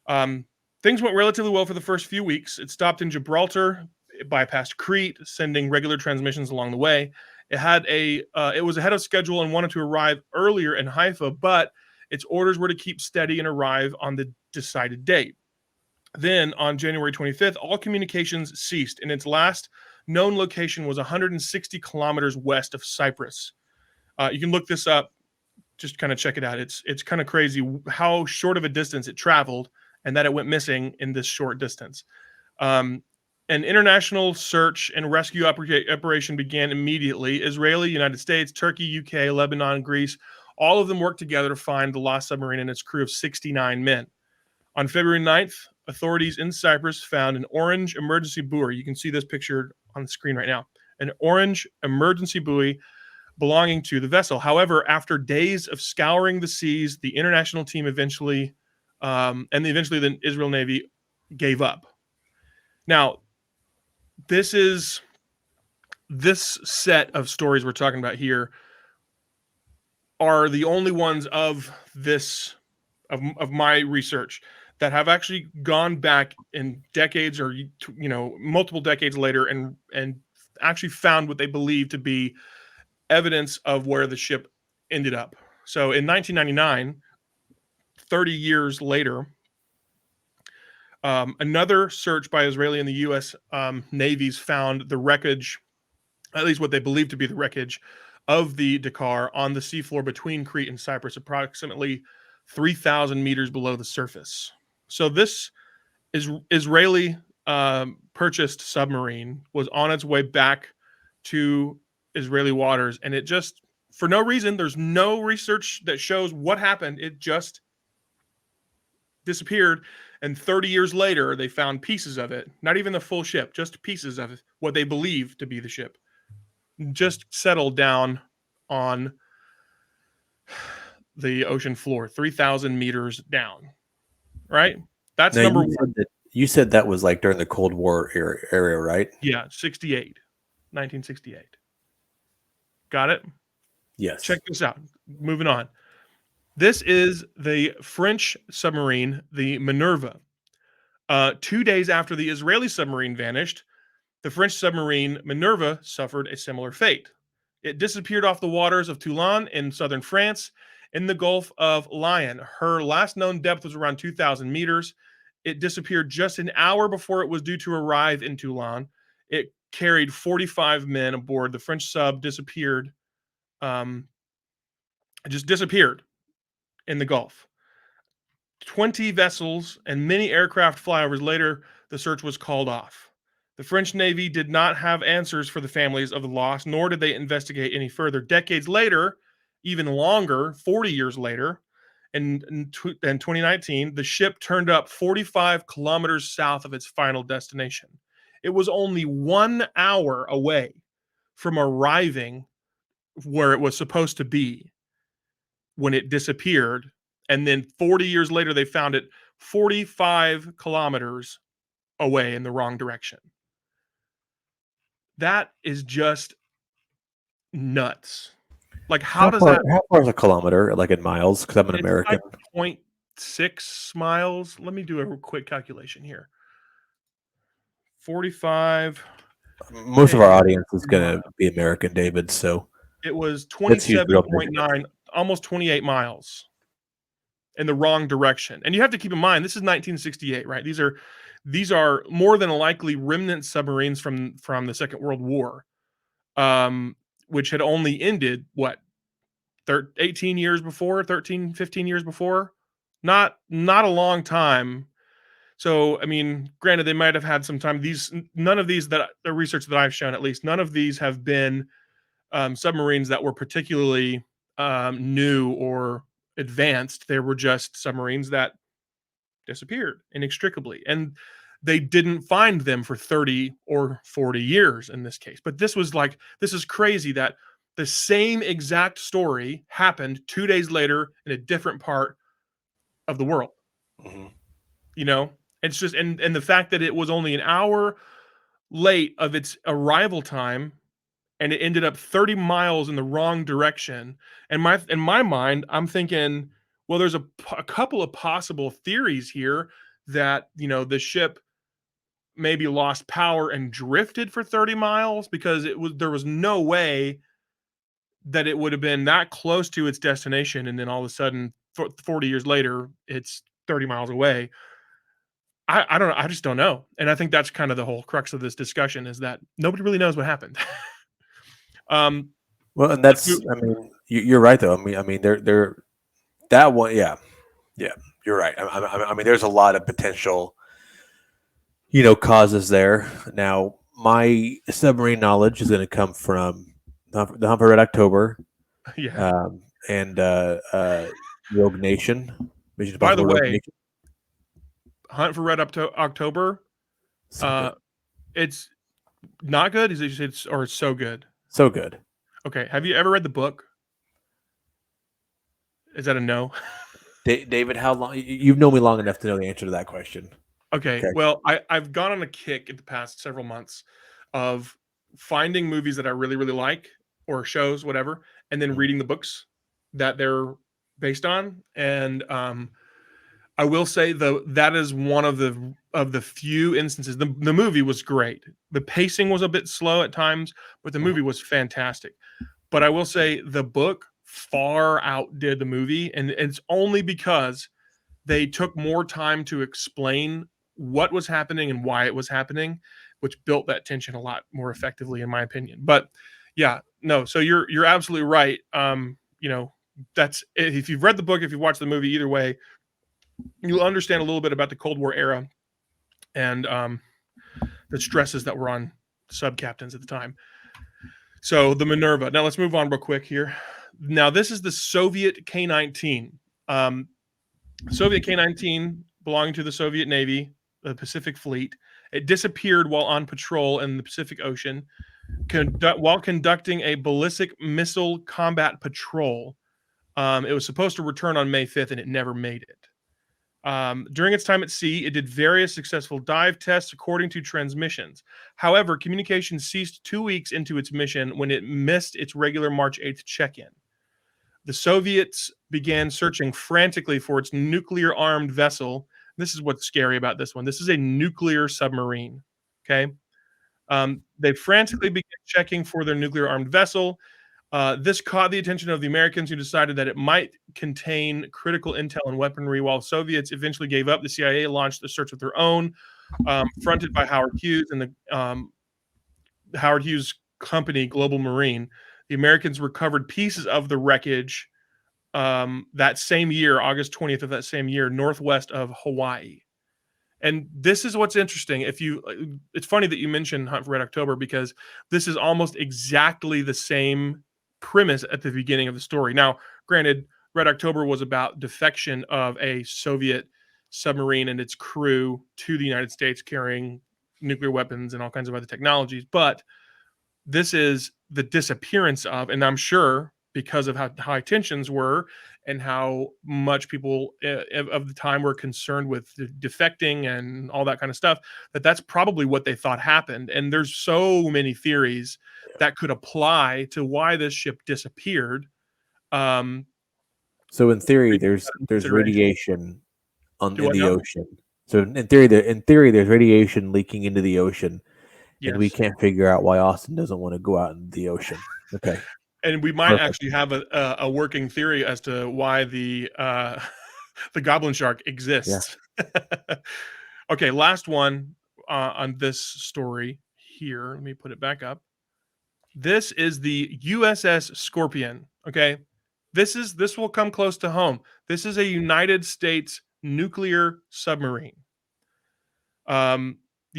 Things went relatively well for the first few weeks. It stopped in Gibraltar, it bypassed Crete, sending regular transmissions along the way. It was ahead of schedule and wanted to arrive earlier in Haifa, but its orders were to keep steady and arrive on the decided date. Then, on January 25th, all communications ceased, and its last known location was 160 kilometers west of Cyprus. You can look this up, just kind of check it out. It's kind of crazy how short of a distance it traveled, and that it went missing in this short distance. An international search and rescue operation began immediately. Israeli, United States, Turkey, UK, Lebanon, Greece, all of them worked together to find the lost submarine and its crew of 69 men. On February 9th, authorities in Cyprus found an orange emergency buoy. You can see this picture on the screen right now. An orange emergency buoy belonging to the vessel. However, after days of scouring the seas, the international team eventually the Israel Navy gave up. Now, this set of stories we're talking about here are the only ones of my research that have actually gone back in decades or multiple decades later and actually found what they believe to be evidence of where the ship ended up. So in 1999, 30 years later, another search by Israeli and the U.S. navies found the wreckage, at least what they believe to be the wreckage, of the Dakar on the seafloor between Crete and Cyprus, approximately 3,000 meters below the surface. So this Israeli purchased submarine was on its way back to Israeli waters, and it just, for no reason, there's no research that shows what happened. It just disappeared, and 30 years later, they found pieces of it, not even the full ship, just pieces of it, what they believe to be the ship, just settled down on the ocean floor, 3,000 meters down, right? That's Now, number you one. said you said that was like during the Cold War area, right? Yeah, 1968. Got it? Yes. Check this out. Moving on. This is the French submarine, the Minerva. 2 days after the Israeli submarine vanished, the French submarine Minerva suffered a similar fate. It disappeared off the waters of Toulon in southern France in the Gulf of Lion. Her last known depth was around 2,000 meters. It disappeared just an hour before it was due to arrive in Toulon. It carried 45 men aboard. The French sub disappeared. It just disappeared in the Gulf. 20 vessels and many aircraft flyovers later, the search was called off. The French Navy did not have answers for the families of the lost, nor did they investigate any further. Decades later, even longer, 40 years later, in 2019, the ship turned up 45 kilometers south of its final destination. It was only 1 hour away from arriving where it was supposed to be when it disappeared. And then 40 years later, they found it 45 kilometers away in the wrong direction. That is just nuts. Like, how does that? How far is a kilometer, like in miles? Because I'm an American. Like 0.6 miles. Let me do a quick calculation here. 45. Most of our audience is going to be American, David. So it was let's use real 27.9, almost 28 miles in the wrong direction. And you have to keep in mind, this is 1968, right? These are more than likely remnant submarines from the Second World War, which had only ended, 18 years before, 13, 15 years before? Not a long time. So, I mean, granted, they might have had some time. None of these, that the research that I've shown, at least, none of these have been submarines that were particularly new or advanced. They were just submarines that disappeared inextricably, and they didn't find them for 30 or 40 years in this case. But this is crazy that the same exact story happened 2 days later in a different part of the world. Mhm. It's just, and the fact that it was only an hour late of its arrival time, and it ended up 30 miles in the wrong direction. And in my mind, I'm thinking, well, there's a couple of possible theories here that, the ship maybe lost power and drifted for 30 miles, because there was no way that it would have been that close to its destination, and then all of a sudden 40 years later it's 30 miles away. I don't know. I just don't know. And I think that's kind of the whole crux of this discussion, is that nobody really knows what happened. um Well, and let's that's, move- I mean, you're right though. I mean, they're that one. Yeah, yeah, you're right. I mean, there's a lot of potential, causes there. Now, my submarine knowledge is going to come from the Hunt for Red October, yeah. and Rogue Nation. Mission By the Impossible Rogue way, Nation. Hunt for Red October, So uh good. it's not good. Is it, or it's so good? So good. Okay. Have you ever read the book? Is that a no? David, how long? You've known me long enough to know the answer to that question. Okay. Okay. Well, I've gone on a kick in the past several months of finding movies that I really, really like, or shows, whatever, and then Mhm. reading the books that they're based on. And I will say, though, that is one of the few instances. The movie was great. The pacing was a bit slow at times, but the movie was fantastic. But I will say the book far outdid the movie, and it's only because they took more time to explain what was happening and why it was happening, which built that tension a lot more effectively, in my opinion. But yeah, no. So you're absolutely right. That's, if you've read the book, if you've watched the movie, either way, you'll understand a little bit about the Cold War era and the stresses that were on sub captains at the time. So the Minerva. Now let's move on real quick here. Now this is the Soviet K-19. Soviet K-19 belonging to the Soviet Navy, the Pacific Fleet. It disappeared while on patrol in the Pacific Ocean, while conducting a ballistic missile combat patrol. It was supposed to return on May 5th, and it never made it. During its time at sea, it did various successful dive tests according to transmissions. However, communication ceased 2 weeks into its mission when it missed its regular March 8th check-in. The Soviets began searching frantically for its nuclear-armed vessel. This is what's scary about this one. This is a nuclear submarine. Okay. They frantically began checking for their nuclear-armed vessel. This caught the attention of the Americans, who decided that it might contain critical intel and weaponry. While Soviets eventually gave up, the CIA launched a search of their own, fronted by Howard Hughes and the Howard Hughes company, Global Marine. The Americans recovered pieces of the wreckage that same year, August 20th of that same year, northwest of Hawaii. And this is what's interesting. It's funny that you mentioned Hunt for Red October, because this is almost exactly the same premise at the beginning of the story. Now, granted, Red October was about defection of a Soviet submarine and its crew to the United States, carrying nuclear weapons and all kinds of other technologies. But this is the disappearance of, and I'm sure because of how high tensions were and how much people of the time were concerned with defecting and all that kind of stuff, that's probably what they thought happened. And there's so many theories that could apply to why this ship disappeared. Um, So in theory, there's consideration. radiation Do in what the now? ocean. So in theory, there's radiation leaking into the ocean, and we Yes. can't figure out why Austin doesn't want to go out in the ocean. Okay, And we might perfect. actually have a working theory as to why the the goblin shark exists. Okay, last one on this story here. Let me put it back up. This is the USS Scorpion. Okay, this will come close to home. This is a United States nuclear submarine. The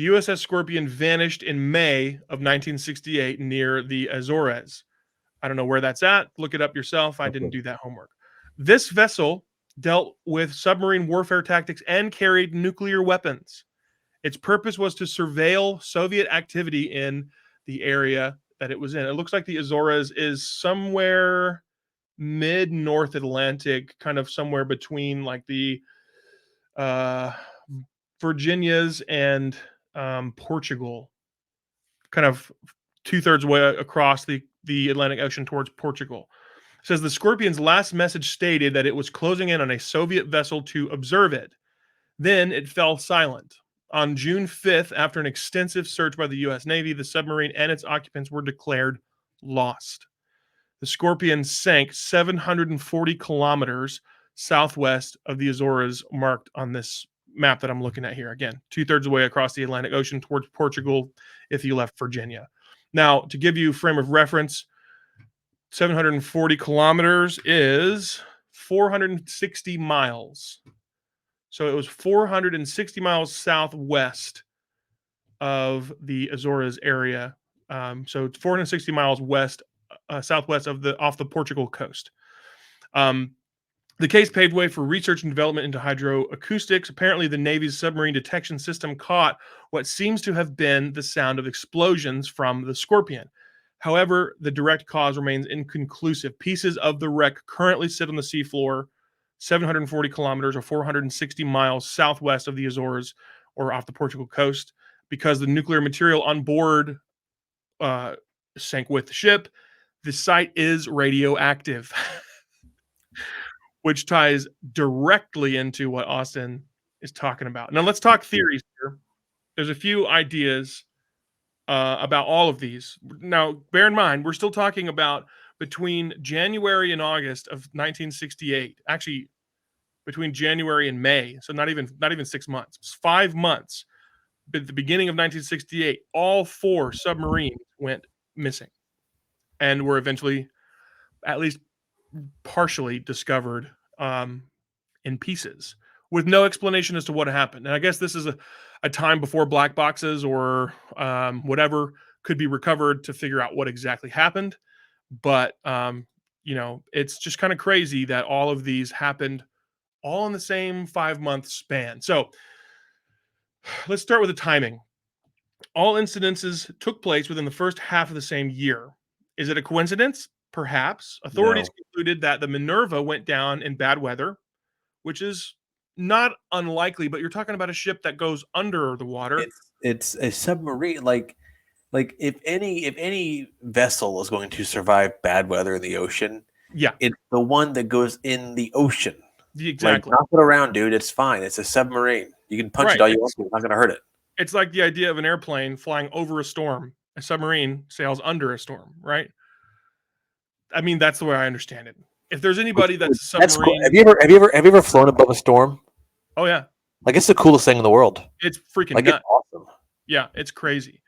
USS Scorpion vanished in May of 1968 near the Azores. I don't know where that's at. Look it up yourself. I didn't Okay. do that homework. This vessel dealt with submarine warfare tactics and carried nuclear weapons. Its purpose was to surveil Soviet activity in the area that it was in. It looks like the Azores is somewhere mid North Atlantic, kind of somewhere between like the uh, Virginias and Portugal, kind of 2/3 way across the Atlantic Ocean towards Portugal. It says the Scorpion's last message stated that it was closing in on a Soviet vessel to observe it. Then it fell silent. On June 5th, after an extensive search by the U.S. Navy, the submarine and its occupants were declared lost. The Scorpion sank 740 kilometers southwest of the Azores, marked on this map that I'm looking at here. Again, 2/3 of the way across the Atlantic Ocean towards Portugal if you left Virginia. Now, to give you frame of reference, 740 kilometers is 460 miles. So it was 460 miles southwest of the Azores area. So it's 460 miles southwest off the Portugal coast. The case paved way for research and development into hydroacoustics. Apparently, the Navy's submarine detection system caught what seems to have been the sound of explosions from the Scorpion. However, the direct cause remains inconclusive. Pieces of the wreck currently sit on the seafloor 740 kilometers or 460 miles southwest of the Azores or off the Portugal coast. Because the nuclear material on board sank with the ship, the site is radioactive, which ties directly into what Austin is talking about. Now, let's talk theories here. There's a few ideas about all of these. Now, bear in mind, we're still talking about between January and August of 1968. Actually, between January and May, so not even 6 months. It's 5 months. At the beginning of 1968, all 4 submarines went missing and were eventually at least partially discovered in pieces with no explanation as to what happened. And I guess this is a time before black boxes or whatever could be recovered to figure out what exactly happened. But, it's just kind of crazy that all of these happened all in the same 5-month span. So let's start with the timing. All incidences took place within the first half of the same year. Is it a coincidence? Perhaps. Authorities concluded that the Minerva went down in bad weather, which is not unlikely, but you're talking about a ship that goes under the water. It's a submarine. Like if any vessel is going to survive bad weather in the ocean, it's the one that goes in the ocean. Exactly. Knock it around, dude. It's fine. It's a submarine. You can punch it all you want to. It's not going to hurt it. It's like the idea of an airplane flying over a storm. A submarine sails under a storm, right? I mean, that's the way I understand it. If there's anybody that's a submarine, cool. Have you ever flown above a storm? Oh yeah, it's the coolest thing in the world. It's freaking nuts. It's awesome. Yeah, it's crazy.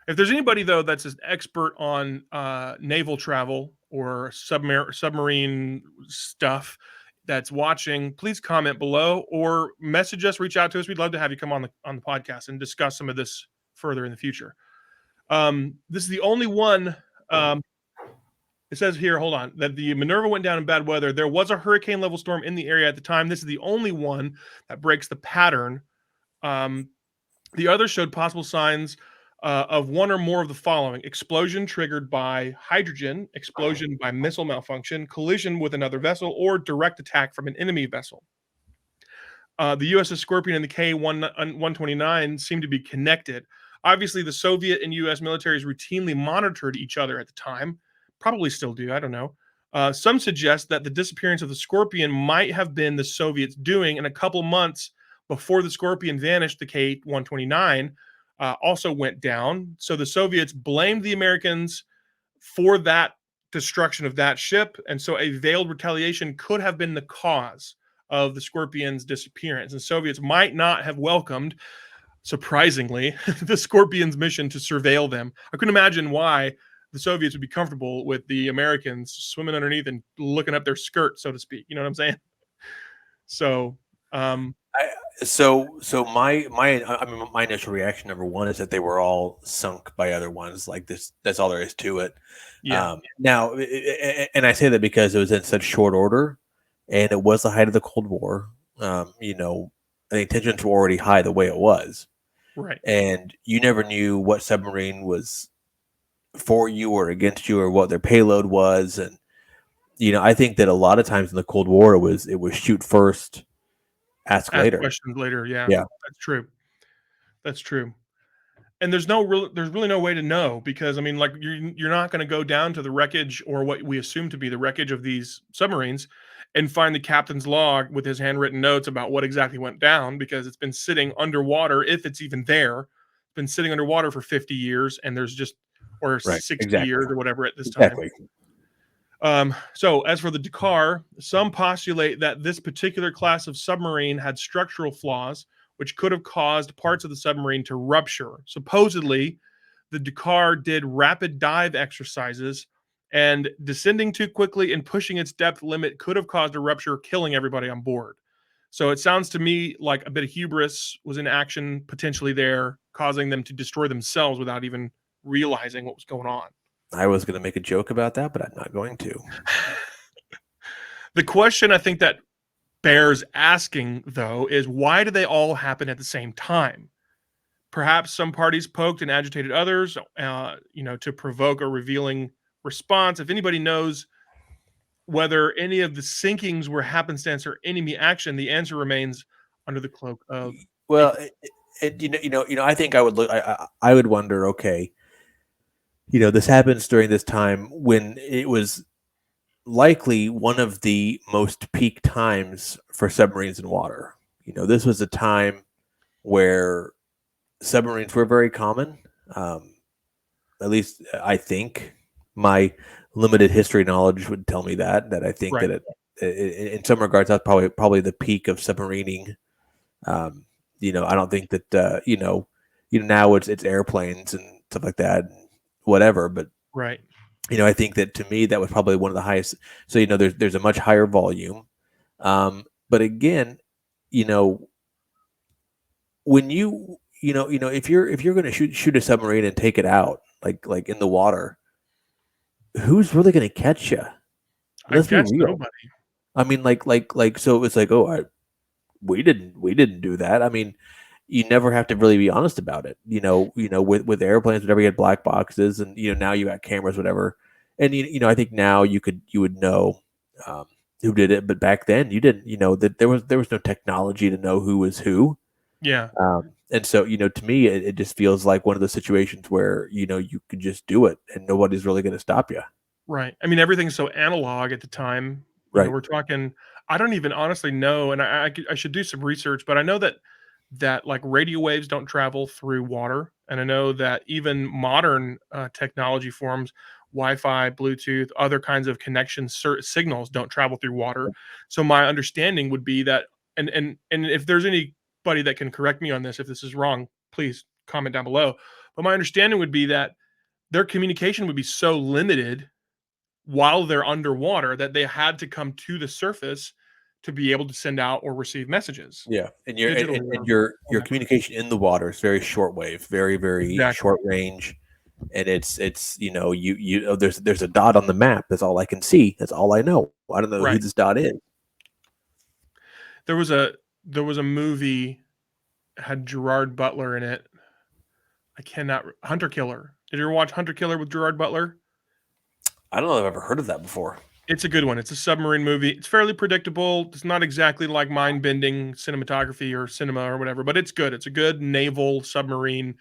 If there's anybody though that's an expert on naval travel or submarine stuff that's watching, please comment below or message us, reach out to us. We'd love to have you come on the podcast and discuss some of this further in the future. This is the only one. It says here, hold on, that the Minerva went down in bad weather. There was a hurricane level storm in the area at the time. This is the only one that breaks the pattern. The others showed possible signs of one or more of the following: explosion triggered by hydrogen, explosion by missile malfunction, collision with another vessel, or direct attack from an enemy vessel. The USS Scorpion and the K-129 seem to be connected. Obviously, the Soviet and U.S. militaries routinely monitored each other at the time. Probably still do. I don't know. Some suggest that the disappearance of the Scorpion might have been the Soviets doing, and a couple months before the Scorpion vanished, the K-129 also went down. So the Soviets blamed the Americans for that destruction of that ship, and so a veiled retaliation could have been the cause of the Scorpion's disappearance. And Soviets might not have welcomed, surprisingly, the Scorpion's mission to surveil them. I couldn't imagine why the Soviets would be comfortable with the Americans swimming underneath and looking up their skirt, so to speak. You know what I'm saying? So, my initial reaction, number one, is that they were all sunk by other ones. Like this, that's all there is to it. Yeah. Now, and I say that because it was in such short order, and it was the height of the Cold War. The tensions were already high the way it was, right? And you never knew what submarine was for you or against you, or what their payload was. And I think that a lot of times in the Cold War, it was shoot first, ask later, questions later. Yeah, that's true. and there's really no way to know, because I mean, like, you're not going to go down to the wreckage, or what we assume to be the wreckage of these submarines, and find the captain's log with his handwritten notes about what exactly went down, because it's been sitting underwater, if it's even there. It's been sitting underwater for 50 years, and there's just, or Right. 60 Exactly. years or whatever at this time. Exactly. So as for the Dakar, some postulate that this particular class of submarine had structural flaws which could have caused parts of the submarine to rupture. Supposedly, the Dakar did rapid dive exercises, and descending too quickly and pushing its depth limit could have caused a rupture, killing everybody on board. So it sounds to me like a bit of hubris was in action potentially there, causing them to destroy themselves without even realizing what was going on. I was going to make a joke about that, but I'm not going to. The question I think that bears asking, though, is why do they all happen at the same time? Perhaps some parties poked and agitated others, to provoke a revealing response. If anybody knows whether any of the sinkings were happenstance or enemy action, the answer remains under the cloak of. Well, I think I would look. I would wonder. Okay, this happens during this time when it was likely one of the most peak times for submarines in water. This was a time where submarines were very common. At least I think my limited history knowledge would tell me that I think Right. that in some regards that's probably the peak of submarining. I don't think that now it's airplanes and stuff like that, whatever. But Right. I think that to me that was probably one of the highest. So there's a much higher volume. But again, when if you're going to shoot a submarine and take it out like in the water, who's really going to catch you? I guess nobody. I mean, so it was like, we didn't do that. I mean, you never have to really be honest about it. With airplanes, whenever you had black boxes, and now you got cameras, whatever. And I think now you would know who did it, but back then you didn't. That there was no technology to know who was who. Yeah. And so to me, it just feels like one of those situations where you could just do it, and nobody's really going to stop you. Right. I mean, everything's so analog at the time. Right. We're talking. I don't even honestly know, and I should do some research, but I know that like radio waves don't travel through water, and I know that even modern technology forms, Wi-Fi, Bluetooth, other kinds of connection signals don't travel through water. So my understanding would be that, and if there's anybody that can correct me on this, if this is wrong, please comment down below. But my understanding would be that their communication would be so limited while they're underwater that they had to come to the surface to be able to send out or receive messages. Yeah, and your communication in the water is very shortwave, very short range, and it's there's a dot on the map. That's all I can see. That's all I know. I don't know who this dot is. There was a movie that had Gerard Butler in it. Hunter Killer. Did you ever watch Hunter Killer with Gerard Butler? I don't know if I've ever heard of that before. It's a good one. It's a submarine movie. It's fairly predictable. It's not exactly like mind-bending cinematography or cinema or whatever, but it's good. It's a good naval submarine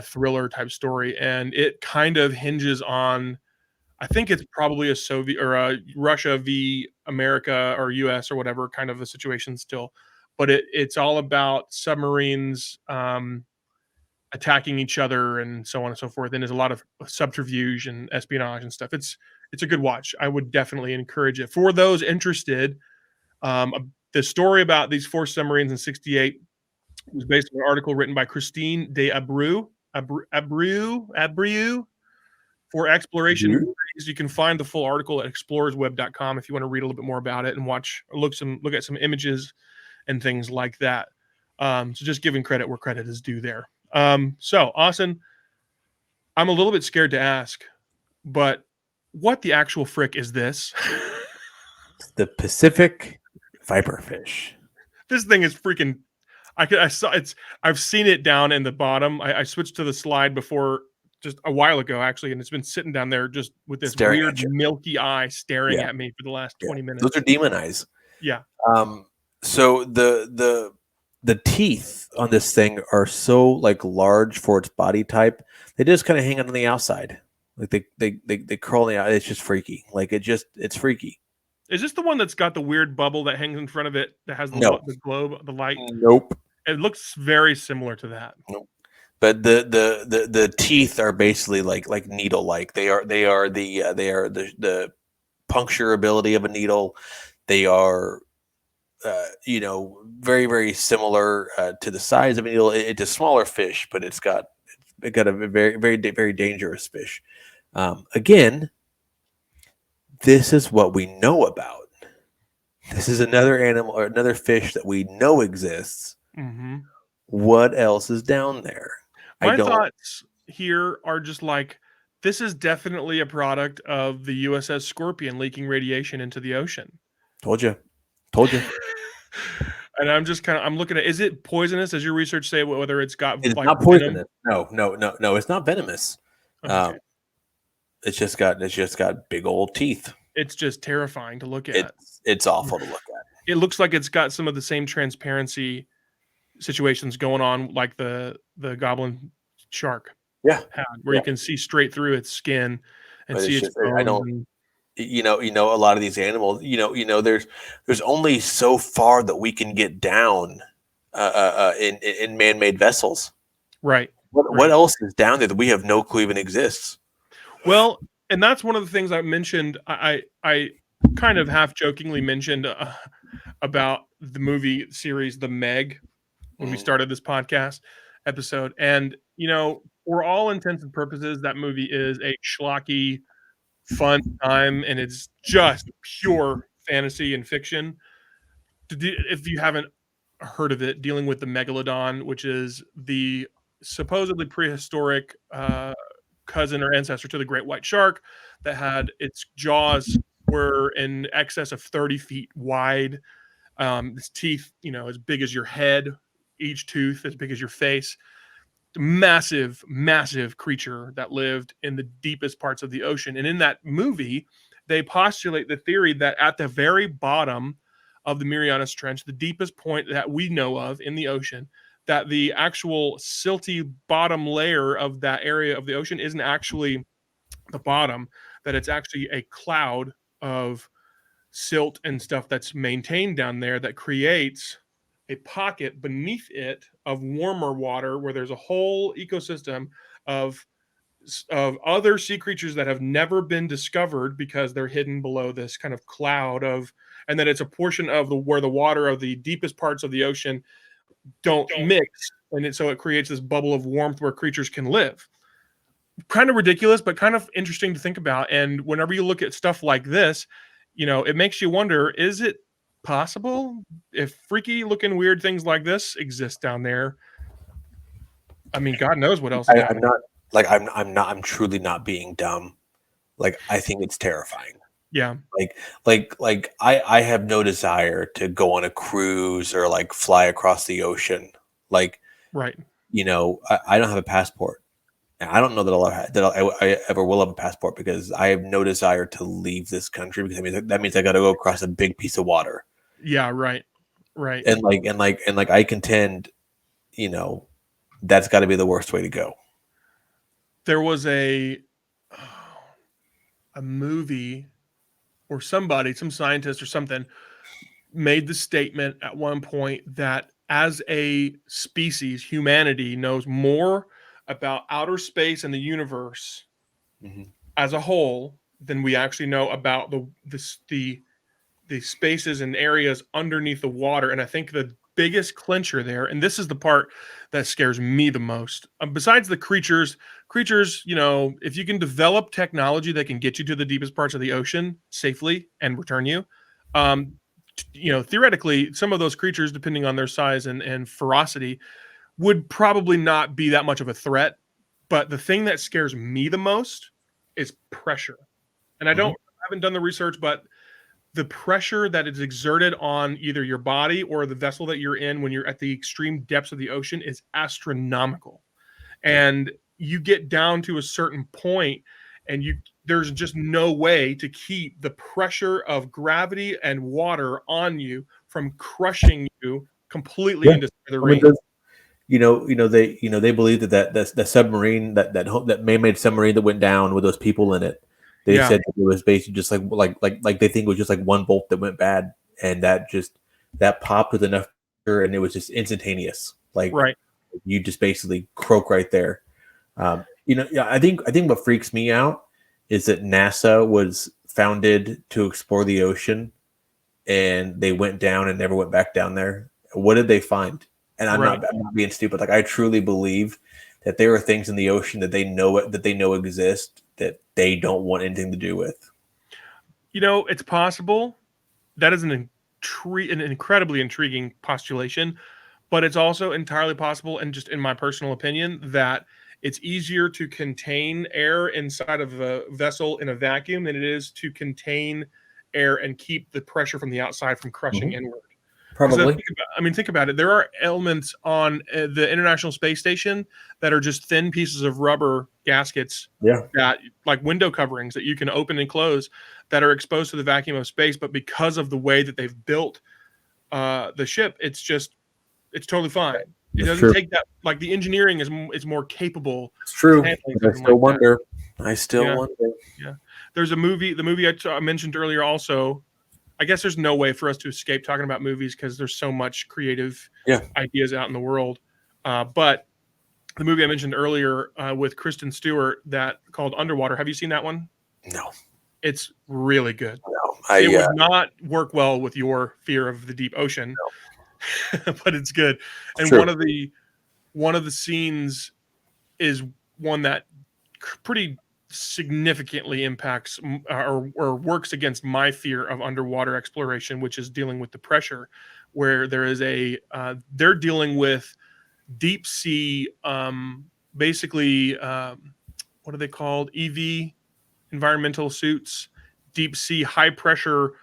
thriller type story, and it kind of hinges on, I think it's probably a Soviet or a Russia v America or US or whatever kind of a situation still, but it's all about submarines attacking each other and so on and so forth. And there's a lot of subterfuge and espionage and stuff. It's a good watch. I would definitely encourage it for those interested. The story about these 4 submarines in '68 was based on an article written by Christine de Abreu for Exploration Series. You can find the full article at explorersweb.com if you want to read a little bit more about it and look at some images and things like that. So just giving credit where credit is due there. So Austin, I'm a little bit scared to ask, but what the actual frick is this? The Pacific viperfish. This thing is freaking. I've seen it down in the bottom. I switched to the slide before just a while ago, actually, and it's been sitting down there just with this weird milky eye staring at me for the last 20 minutes. Those are demon eyes. Yeah. So the the teeth on this thing are so like large for its body type. They just kind of hang on the outside, like they curl on the out. It's just freaky. Like it's freaky. Is this the one that's got the weird bubble that hangs in front of it that has No. the globe, the light? Nope. It looks very similar to that. Nope. But the teeth are basically like needle like. They are the puncture ability of a needle. They are very very similar to the size of a needle. It's a smaller fish, but it got a very very very dangerous fish. Again, this is what we know about. This is another animal or another fish that we know exists. Mm-hmm. What else is down there? My thoughts here are just like, this is definitely a product of the USS Scorpion leaking radiation into the ocean. Told you. And I'm just I'm looking at, is it poisonous? Does your research say whether it's got It's like not poisonous. No. It's not venomous. Okay. It's just got big old teeth. It's just terrifying to look at. It's awful to look at. It looks like it's got some of the same transparency situations going on, like the goblin shark. Yeah, had, where you can see straight through its skin and see its bones. I don't. A lot of these animals. There's only so far that we can get down in man-made vessels. Right. What else is down there that we have no clue even exists? Well, and that's one of the things I mentioned. I kind of half jokingly mentioned about the movie series The Meg when we started this podcast episode, and for all intents and purposes, that movie is a schlocky, fun time, and it's just pure fantasy and fiction. If you haven't heard of it, dealing with the megalodon, which is the supposedly prehistoric cousin or ancestor to the great white shark, that had its jaws were in excess of 30 feet wide. Its teeth, as big as your head, each tooth as big as your face. Massive creature that lived in the deepest parts of the ocean. And in that movie, they postulate the theory that at the very bottom of the Marianas Trench, the deepest point that we know of in the ocean, that the actual silty bottom layer of that area of the ocean isn't actually the bottom, that it's actually a cloud of silt and stuff that's maintained down there that creates a pocket beneath it of warmer water where there's a whole ecosystem of other sea creatures that have never been discovered because they're hidden below this kind of cloud of, and then it's a portion of where the water of the deepest parts of the ocean don't mix, and so it creates this bubble of warmth where creatures can live. Kind of ridiculous, but kind of interesting to think about. And whenever you look at stuff like this, it makes you wonder, is it possible if freaky looking weird things like this exist down there? I mean, God knows what else. I'm truly not being dumb. Like, I think it's terrifying. Yeah. I have no desire to go on a cruise or like fly across the ocean. Like, right. I don't have a passport. And I don't know that I ever will have a passport because I have no desire to leave this country, because that means I got to go across a big piece of water. Yeah. Right. And I contend, that's got to be the worst way to go. There was a movie or some scientist or something made the statement at one point that as a species, humanity knows more about outer space and the universe as a whole than we actually know about the spaces and areas underneath the water. And I think the biggest clincher there, and this is the part that scares me the most, besides the creatures, if you can develop technology that can get you to the deepest parts of the ocean safely and return you, theoretically, some of those creatures, depending on their size and ferocity, would probably not be that much of a threat. But the thing that scares me the most is pressure. And I haven't done the research, but the pressure that is exerted on either your body or the vessel that you're in when you're at the extreme depths of the ocean is astronomical. And you get down to a certain point and there's just no way to keep the pressure of gravity and water on you from crushing you completely Yeah. into the I mean, ring. they believe that submarine, that man-made submarine that went down with those people in it. They Yeah. said that it was basically just like they think it was just like one bolt that went bad, and that popped with enough pressure, and it was just instantaneous. Like Right. you just basically croak right there. Yeah, I think what freaks me out is that NASA was founded to explore the ocean, and they went down and never went back down there. What did they find? And Right. I'm not being stupid. Like I truly believe that there are things in the ocean that they know exist that they don't want anything to do with. It's possible. That is an incredibly intriguing postulation, but it's also entirely possible, and just in my personal opinion, that it's easier to contain air inside of a vessel in a vacuum than it is to contain air and keep the pressure from the outside from crushing inward. Because Probably. think about it. There are elements on the International Space Station that are just thin pieces of rubber gaskets, Yeah. that like window coverings that you can open and close, that are exposed to the vacuum of space. But because of the way that they've built the ship, it's totally fine. It That's doesn't true. take that. Like the engineering is more capable It's of true. handling But I something still like that. wonder. I still Yeah. wonder. Yeah. There's the movie I mentioned earlier also. I guess there's no way for us to escape talking about movies because there's so much creative Yeah. ideas out in the world. But the movie I mentioned earlier with Kristen Stewart that called Underwater. Have you seen that one? No. It's really good. No. It would not work well with your fear of the deep ocean, but it's good. And True. one of the scenes is one that pretty significantly impacts or works against my fear of underwater exploration, which is dealing with the pressure, where there is they're dealing with deep sea, basically, what are they called? EV, environmental suits, deep sea high pressure,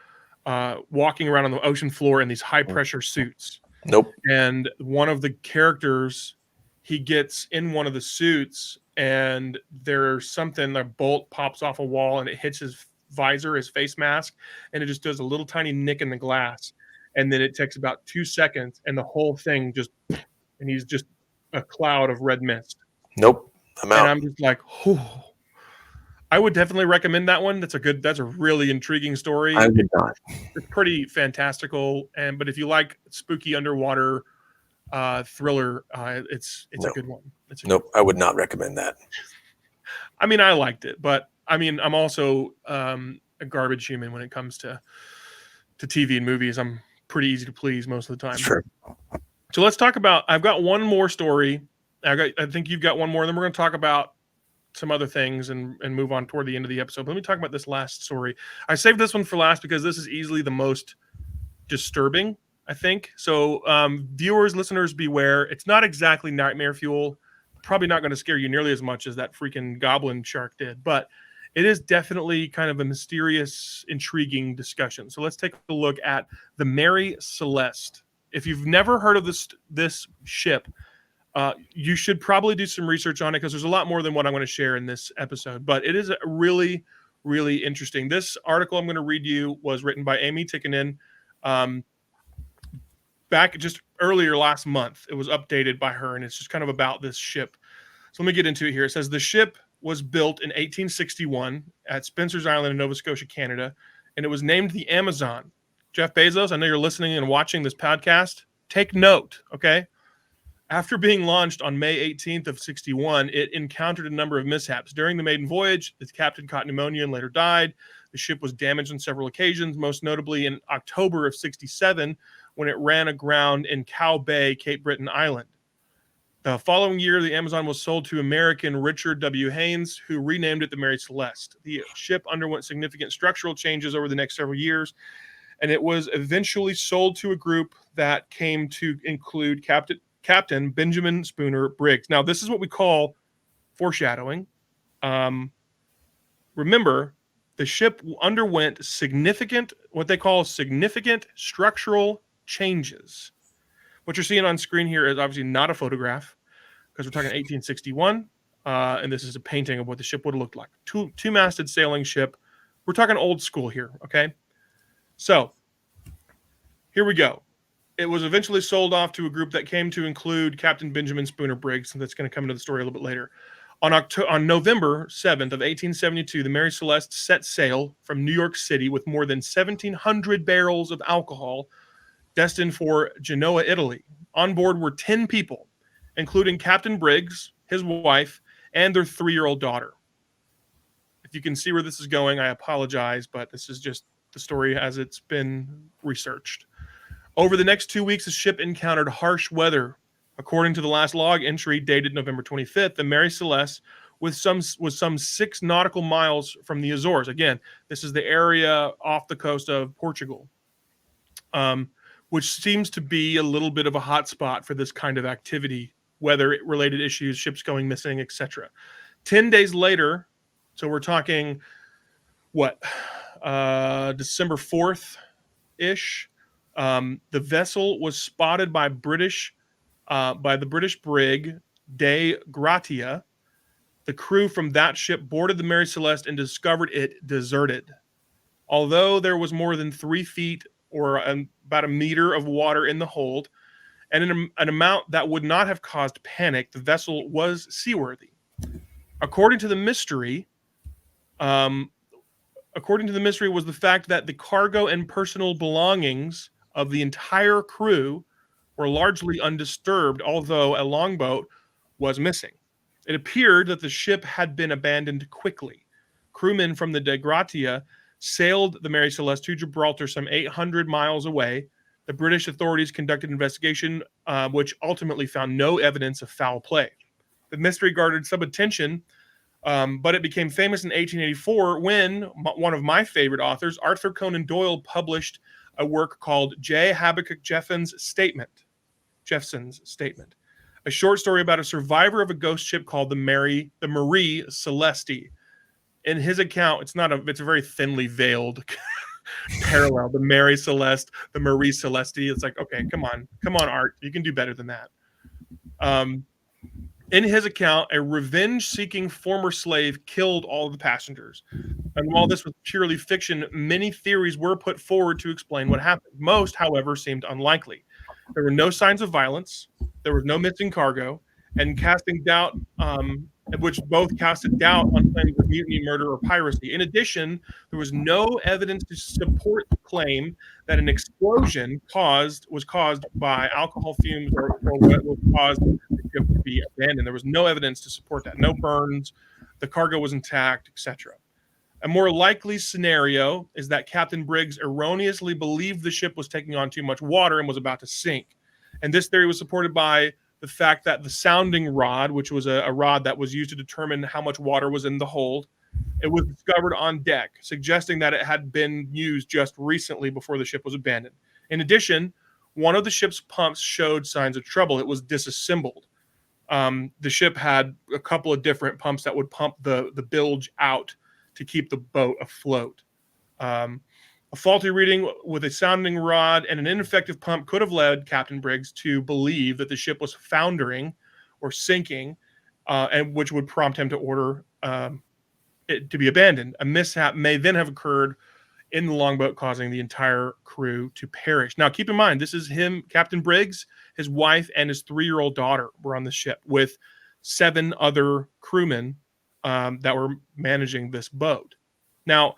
walking around on the ocean floor in these high pressure suits. Nope. And one of the characters, he gets in one of the suits, and there's something, a bolt pops off a wall and it hits his visor, his face mask, and it just does a little tiny nick in the glass. And then it takes about 2 seconds, and the whole thing and he's just a cloud of red mist. Nope. I'm And out. I'm just like, oh, I would definitely recommend that one. That's a really intriguing story. I would not. It's pretty fantastical. But if you like spooky underwater thriller, it's a good one. Nope. I would not recommend that. I mean, I liked it, but I mean, I'm also a garbage human when it comes to TV and movies. I'm pretty easy to please most of the time. Sure. So let's talk about. I've got one more story. I think you've got one more. And then we're going to talk about some other things and move on toward the end of the episode. But let me talk about this last story. I saved this one for last because this is easily the most disturbing, I think. So viewers, listeners, beware. It's not exactly nightmare fuel. Probably not going to scare you nearly as much as that freaking goblin shark did. But it is definitely kind of a mysterious, intriguing discussion. So let's take a look at the Mary Celeste. If you've never heard of this ship, you should probably do some research on it because there's a lot more than what I'm going to share in this episode. But it is really, really interesting. This article I'm going to read you was written by Amy Tikkanen back just earlier last month. It was updated by her, and it's just kind of about this ship. So let me get into it here. It says the ship was built in 1861 at Spencer's Island in Nova Scotia, Canada, and it was named the Amazon. Jeff Bezos, I know you're listening and watching this podcast. Take note, okay? After being launched on May 18th of 61, it encountered a number of mishaps. During the maiden voyage, the captain caught pneumonia and later died. The ship was damaged on several occasions, most notably in October of 67 when it ran aground in Cow Bay, Cape Breton Island. The following year, the Amazon was sold to American Richard W. Haynes, who renamed it the Mary Celeste. The ship underwent significant structural changes over the next several years, and it was eventually sold to a group that came to include Captain Benjamin Spooner Briggs. Now, this is what we call foreshadowing. Remember, the ship underwent what they call significant structural changes. What you're seeing on screen here is obviously not a photograph because we're talking 1861, and this is a painting of what the ship would have looked like. Two-masted sailing ship. We're talking old school here, okay? So, here we go. it was eventually sold off to a group that came to include Captain Benjamin Spooner Briggs, and that's going to come into the story a little bit later. On November 7th of 1872, the Mary Celeste set sail from New York City with more than 1,700 barrels of alcohol destined for Genoa, Italy. On board were 10 people, including Captain Briggs, his wife, and their 3-year-old daughter. If you can see where this is going, I apologize, but this is just the story as it's been researched. Over the next 2 weeks, the ship encountered harsh weather. According to the last log entry dated November 25th, the Mary Celeste was some 6 nautical miles from the Azores. Again, this is the area off the coast of Portugal, which seems to be a little bit of a hot spot for this kind of activity, weather-related issues, ships going missing, etc. 10 days later, so we're talking, December 4th-ish, the vessel was spotted by the British brig De Gratia. The crew from that ship boarded the Mary Celeste and discovered it deserted. Although there was more than 3 feet or about a meter of water in the hold, and an amount that would not have caused panic, the vessel was seaworthy. According to the mystery was the fact that the cargo and personal belongings of the entire crew were largely undisturbed, although a longboat was missing. It appeared that the ship had been abandoned quickly. Crewmen from the De Gratia sailed the Mary Celeste to Gibraltar, some 800 miles away. The British authorities conducted an investigation, which ultimately found no evidence of foul play. The mystery garnered some attention, but it became famous in 1884 when one of my favorite authors, Arthur Conan Doyle, published a work called J. Habakkuk Jeffson's Statement, a short story about a survivor of a ghost ship called the Marie Celeste. In his account, it's a very thinly veiled parallel. The Mary Celeste, the Marie Celeste. It's like, okay, come on, Art, you can do better than that. In his account, a revenge-seeking former slave killed all of the passengers. And while this was purely fiction, many theories were put forward to explain what happened. Most, however, seemed unlikely. There were no signs of violence. There was no missing cargo, and which both casted doubt on claims of mutiny, murder, or piracy. In addition, there was no evidence to support the claim that an explosion was caused by alcohol fumes or what was caused the ship to be abandoned. There was no evidence to support that. No burns, the cargo was intact, etc. A more likely scenario is that Captain Briggs erroneously believed the ship was taking on too much water and was about to sink. And this theory was supported by the fact that the sounding rod, which was a rod that was used to determine how much water was in the hold, it was discovered on deck, suggesting that it had been used just recently before the ship was abandoned. In addition, one of the ship's pumps showed signs of trouble. It was disassembled. The ship had a couple of different pumps that would pump the bilge out to keep the boat afloat. A faulty reading with a sounding rod and an ineffective pump could have led Captain Briggs to believe that the ship was foundering or sinking, and which would prompt him to order it to be abandoned. A mishap may then have occurred in the longboat, causing the entire crew to perish. Now, keep in mind, this is him, Captain Briggs, his wife, and his 3-year-old daughter were on the ship with 7 other crewmen that were managing this boat. Now,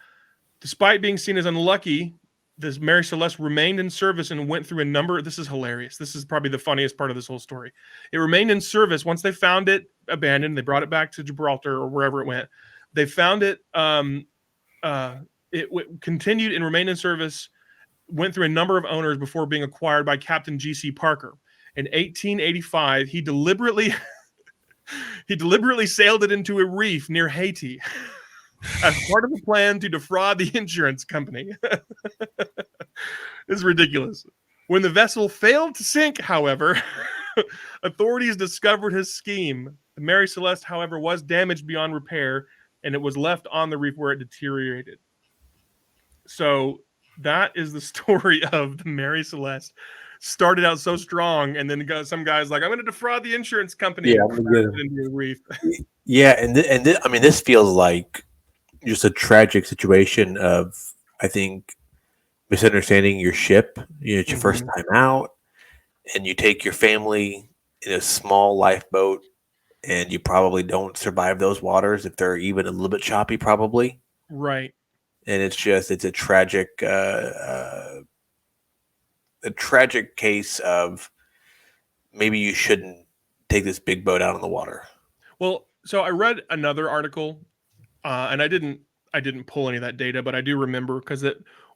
despite being seen as unlucky, this Mary Celeste remained in service and went through a number. This is hilarious. This is probably the funniest part of this whole story. It remained in service once they found it abandoned. They brought it back to Gibraltar or wherever it went. They found it. Continued and remained in service. Went through a number of owners before being acquired by Captain G.C. Parker. In 1885, he deliberately sailed it into a reef near Haiti as part of a plan to defraud the insurance company. This is ridiculous. When the vessel failed to sink, however, authorities discovered his scheme. The Mary Celeste, however, was damaged beyond repair, and it was left on the reef where it deteriorated. So that is the story of the Mary Celeste. Started out so strong, and then some guy's like, I'm going to defraud the insurance company. Yeah, into the reef. Yeah, I mean, this feels like just a tragic situation of, I think, misunderstanding your ship. You know, it's your first time out. and you take your family in a small lifeboat, and you probably don't survive those waters if they're even a little bit choppy, probably. Right. And it's a tragic case of maybe you shouldn't take this big boat out on the water. Well, so I read another article, and I didn't pull any of that data, but I do remember because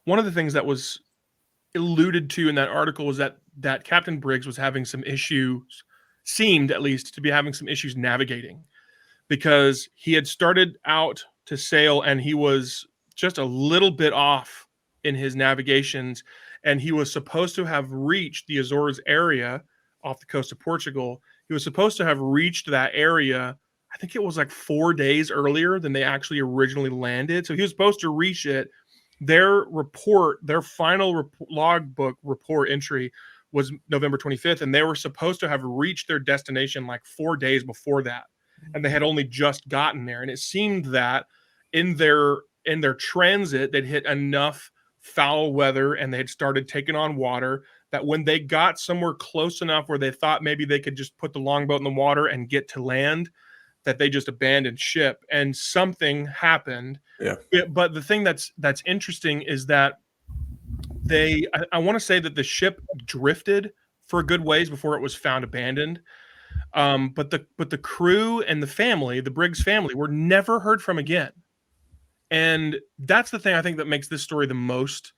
one of the things that was alluded to in that article was that Captain Briggs was having some issues, seemed at least to be having some issues navigating, because he had started out to sail and he was just a little bit off in his navigations, and he was supposed to have reached the Azores area off the coast of Portugal. He was supposed to have reached that area, I think it was like 4 days earlier than they actually originally landed. So he was supposed to reach it. Their final logbook report entry was November 25th, and they were supposed to have reached their destination like 4 days before that, and they had only just gotten there. And it seemed that in their transit, they'd hit enough foul weather and they had started taking on water that when they got somewhere close enough where they thought maybe they could just put the longboat in the water and get to land, that they just abandoned ship and something happened. Yeah. But the thing that's interesting is that I want to say that the ship drifted for a good ways before it was found abandoned. But the crew and the Briggs family, were never heard from again. And that's the thing I think that makes this story the most,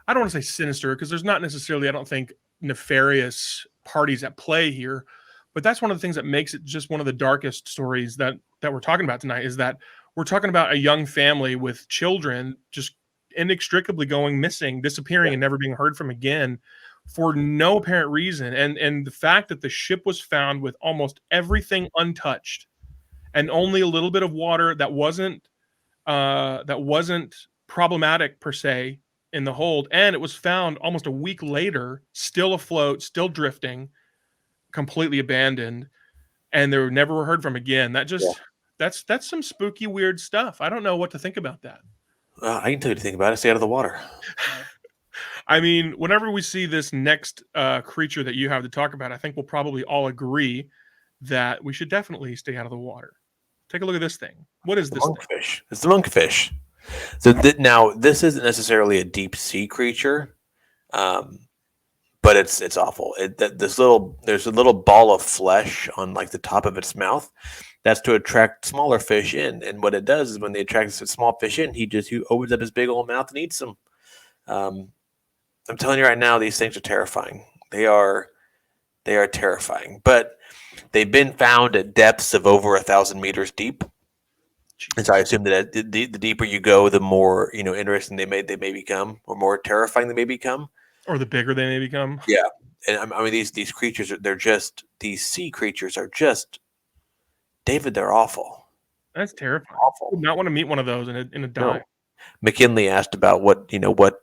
I don't want to say sinister, because there's not necessarily, I don't think, nefarious parties at play here. But that's one of the things that makes it just one of the darkest stories that we're talking about tonight, is that we're talking about a young family with children just inextricably going missing, disappearing, and never being heard from again for no apparent reason. And the fact that the ship was found with almost everything untouched and only a little bit of water that wasn't problematic per se in the hold, and it was found almost a week later, still afloat, still drifting, completely abandoned, and they were never heard from again. That just that's some spooky, weird stuff. I don't know what to think about that. I can tell you to think about it. Stay out of the water. I mean, whenever we see this next creature that you have to talk about, I think we'll probably all agree that we should definitely stay out of the water. Take a look at this thing. What is this thing? Monkfish. It's the monkfish. So now this isn't necessarily a deep sea creature, but it's awful. There's a little ball of flesh on like the top of its mouth. That's to attract smaller fish in. And what it does is when they attract small fish in, he opens up his big old mouth and eats them. I'm telling you right now, these things are terrifying. They are terrifying. But they've been found at depths of over 1,000 meters deep. And so I assume that the deeper you go, the more interesting they may become, or more terrifying they may become, or the bigger they may become. Yeah, and I mean these creatures these sea creatures are just, David. They're awful. That's terrifying. Awful. I would not want to meet one of those in a dive. No. McKinley asked about what you talking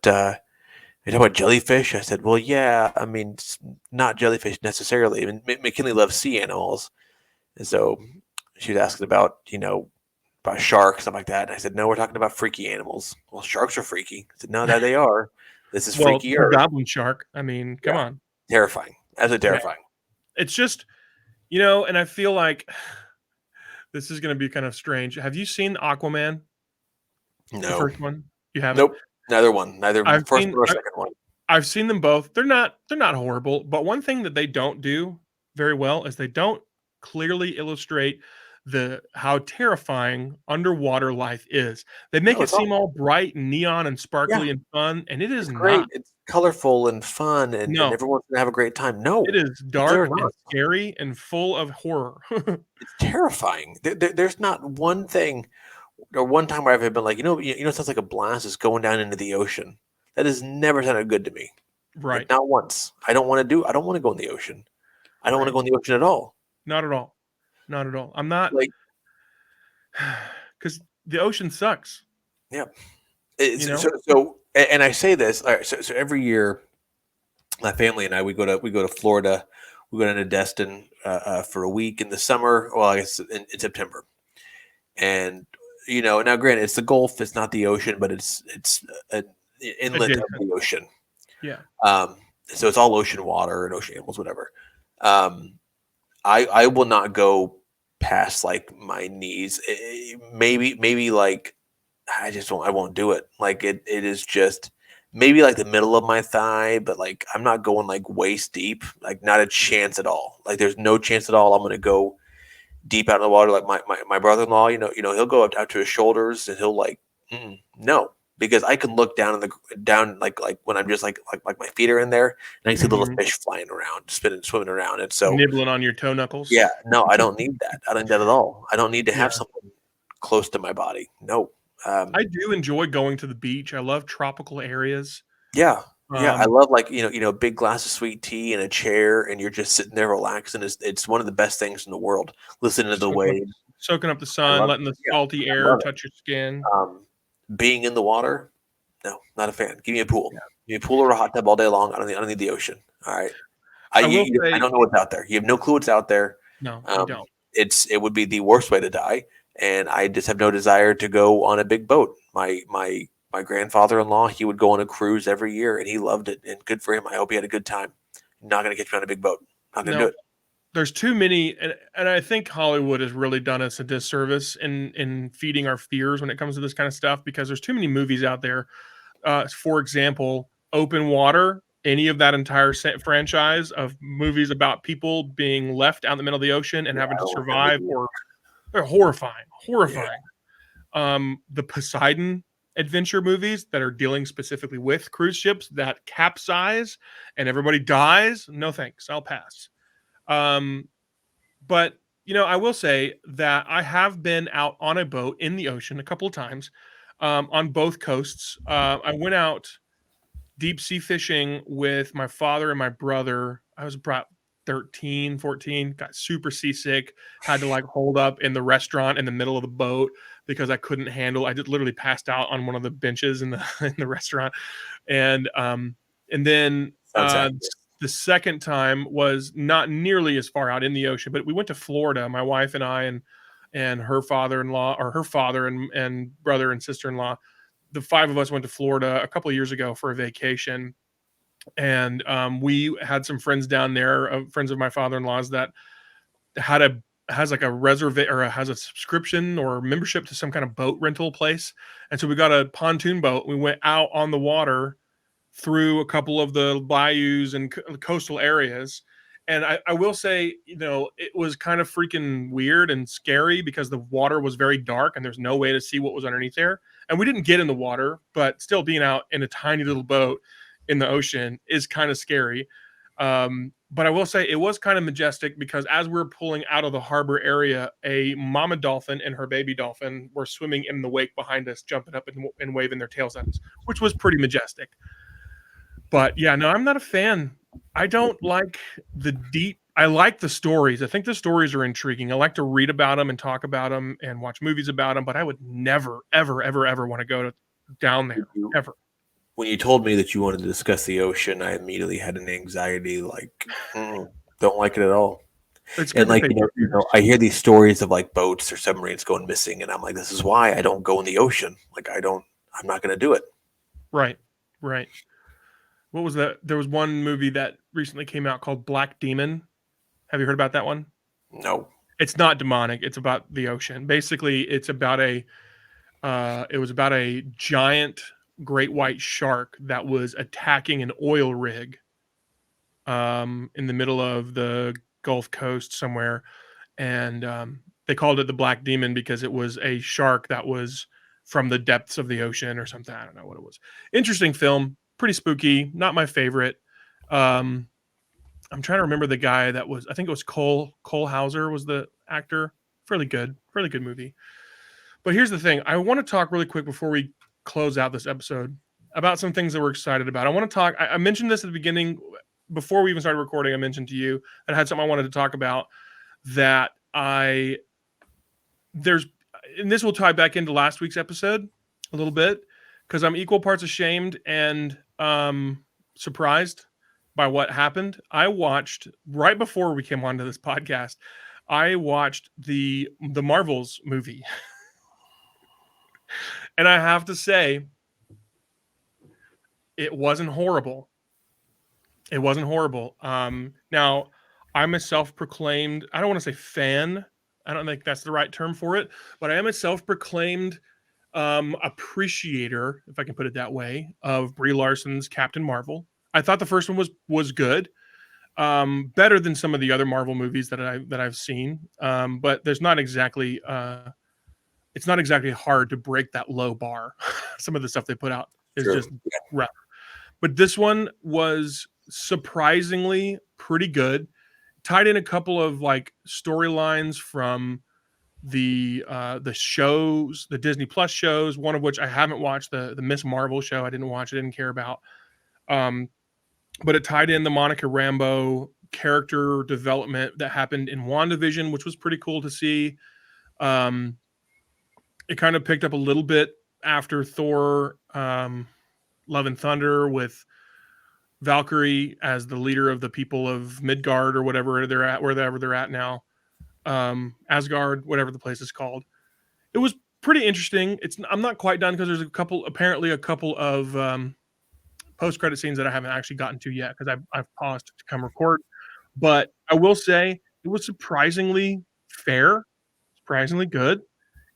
about jellyfish. I said, well, yeah. I mean, it's not jellyfish necessarily. I mean, McKinley loves sea animals, and so she was asking about about sharks, stuff like that. And I said, no, we're talking about freaky animals. Well, sharks are freaky. I said, no, that they are. This is freakier. Goblin shark. I mean, come on. Terrifying. Absolutely terrifying. It's just, and I feel like this is going to be kind of strange. Have you seen Aquaman? No. The first one? You haven't? Nope. Neither one. Neither first or second one. I've seen them both. They're not horrible, but one thing that they don't do very well is they don't clearly illustrate how terrifying underwater life is. They make it seem all bright and neon and sparkly and fun, and it is great. not. It's colorful and fun, and everyone's gonna have a great time. No, it is dark and scary and full of horror. It's terrifying. There's not one thing or one time where I've been like, it sounds like a blast is going down into the ocean. That has never sounded good to me. Right. Like, not once. I don't want to go in the ocean. I don't want to go in the ocean at all. Not at all. Not at all. I'm not like, because the ocean sucks. Yeah. So, and I say this. All right, so every year, my family and I we go to Florida. We go down to Destin for a week in the summer. Well, I guess in September. And now granted, it's the Gulf. It's not the ocean, but it's an inlet of the ocean. Yeah. so it's all ocean water and ocean animals, whatever. I will not go past like my knees. Maybe like I won't do it. Like it is just maybe like the middle of my thigh, but like I'm not going like waist deep. Like not a chance at all. Like there's no chance at all. I'm gonna go deep out in the water. Like my brother-in-law, he'll go up to his shoulders and he'll like no. Because I can look down in the down like when I'm just like my feet are in there and I see little fish flying around, swimming around. And so nibbling on your toe knuckles. yeah, no, I don't need that. I don't need that at all. I don't need to have Yeah. something close to my body. No. I do enjoy going to the beach. I love tropical areas. Yeah. Yeah, I Um, love like a big glass of sweet tea and a chair, and you're just sitting there relaxing. It's one of the best things in the world. Listening to the waves, soaking up the I sun, love letting the yeah, salty I air love it. touch your skin. Being in the water, no, not a fan. Give me a pool. Yeah. Give me a pool or a hot tub all day long. I don't need the ocean. All right. I will I say, don't know what's out there. You have no clue what's out there. no, you don't. It would be the worst way to die, and I just have no desire to go on a big boat. My grandfather-in-law, he would go on a cruise every year, and he loved it, and good for him. I hope he had a good time. Not going to get you on a big boat. Not going to do No, it. there's too many, and I think Hollywood has really done us a disservice in feeding our fears when it comes to this kind of stuff, because there's too many movies out there. For example, Open Water, any of that entire franchise of movies about people being left out in the middle of the ocean and having to survive, or they're horrifying. The Poseidon adventure movies that are dealing specifically with cruise ships that capsize and everybody dies. No thanks, I'll pass. But I will say that I have been out on a boat in the ocean a couple of times, on both coasts. I went out deep sea fishing with my father and my brother. I was about 13, 14, got super seasick, had to like hold up in the restaurant in the middle of the boat because I couldn't handle. I just literally passed out on one of the benches in the in the restaurant. And then the second time was not nearly as far out in the ocean, but we went to Florida, my wife and I, and her father-in-law, or her father and brother and sister-in-law. The five of us went to Florida a couple of years ago for a vacation, and we had some friends down there, friends of my father-in-law's, that has like a has a subscription or membership to some kind of boat rental place. And so we got a pontoon boat. We went out on the water through a couple of the bayous and coastal areas. And I will say, it was kind of freaking weird and scary because the water was very dark and there's no way to see what was underneath there. And we didn't get in the water, but still being out in a tiny little boat in the ocean is kind of scary. But I will say it was kind of majestic because as we were pulling out of the harbor area, a mama dolphin and her baby dolphin were swimming in the wake behind us, jumping up and waving their tails at us, which was pretty majestic. But yeah, no, I'm not a fan. I don't like the deep. I like the stories. I think the stories are intriguing. I like to read about them and talk about them and watch movies about them, but I would never, ever, ever, ever want to go down there, ever. When you told me that you wanted to discuss the ocean, I immediately had an anxiety, like, don't like it at all. And like, I hear these stories of like boats or submarines going missing, and I'm like, this is why I don't go in the ocean. Like, I'm not going to do it. Right. What was that? There was one movie that recently came out called Black Demon. Have you heard about that one? No. It's not demonic. It's about the ocean. Basically, it's about it was about a giant great white shark that was attacking an oil rig in the middle of the Gulf Coast somewhere. And they called it the Black Demon because it was a shark that was from the depths of the ocean or something. I don't know what it was. Interesting film. Pretty spooky. Not my favorite. I'm trying to remember the guy that was, I think it was Cole Hauser was the actor. Fairly good movie. But here's the thing. I want to talk really quick before we close out this episode about some things that we're excited about. I want to talk, I mentioned this at the beginning, before we even started recording. I mentioned to you that I had something I wanted to talk about that and this will tie back into last week's episode a little bit, because I'm equal parts ashamed and surprised by what happened. I watched, right before we came onto this podcast, I watched the Marvels movie. And I have to say, it wasn't horrible. It wasn't horrible. Now I'm a self-proclaimed, I don't want to say fan. I don't think that's the right term for it, but I am a self-proclaimed appreciator, if I can put it that way, of Brie Larson's Captain Marvel. I thought the first one was good, better than some of the other Marvel movies that I've seen. But there's not exactly it's not exactly hard to break that low bar. Some of the stuff they put out is Sure. just rough. But this one was surprisingly pretty good. Tied in a couple of like storylines from the shows, the Disney Plus shows, one of which I haven't watched, the Miss Marvel show. I didn't watch, I didn't care about. But it tied in the Monica Rambeau character development that happened in WandaVision, which was pretty cool to see. It kind of picked up a little bit after Thor Love and Thunder, with Valkyrie as the leader of the people of Midgard or whatever they're at, wherever they're at now. Asgard, whatever the place is called. It was pretty interesting. I'm not quite done because there's apparently a couple of post-credit scenes that I haven't actually gotten to yet because I've paused to come record. But I will say it was surprisingly fair, surprisingly good.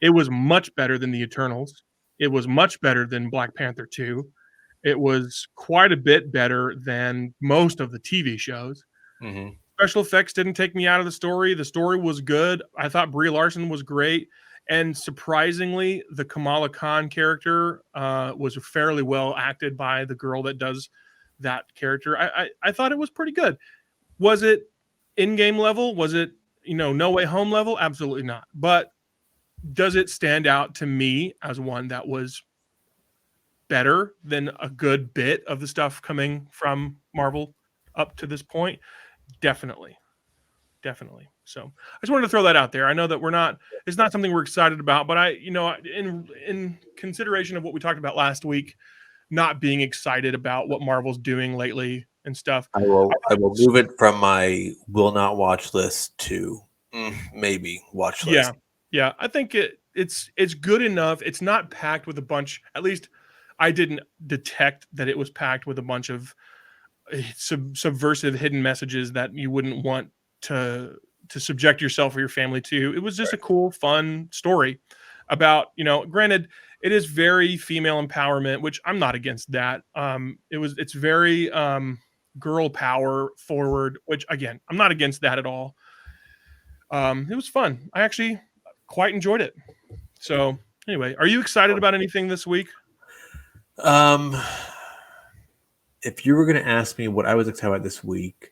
It was much better than the Eternals. It was much better than Black Panther 2. It was quite a bit better than most of the TV shows. Mm-hmm. Special effects didn't take me out of the story. The story was good. I thought Brie Larson was great. And surprisingly, the Kamala Khan character was fairly well acted by the girl that does that character. I thought it was pretty good. Was it in-game level? Was it, No Way Home level? Absolutely not. But does it stand out to me as one that was better than a good bit of the stuff coming from Marvel up to this point? Definitely. So I just wanted to throw that out there. I know that it's not something we're excited about, but in consideration of what we talked about last week, not being excited about what Marvel's doing lately and stuff. I will move it from my will not watch list to maybe watch list. Yeah. I think it's good enough. It's not packed with a bunch. At least I didn't detect that it was packed with a bunch of subversive hidden messages that you wouldn't want to subject yourself or your family to. It was just a cool, fun story about, granted, it is very female empowerment, which I'm not against that. It's very girl power forward, which again, I'm not against that at all. It was fun. I actually quite enjoyed it. So anyway, are you excited about anything this week? If you were going to ask me what I was excited about this week,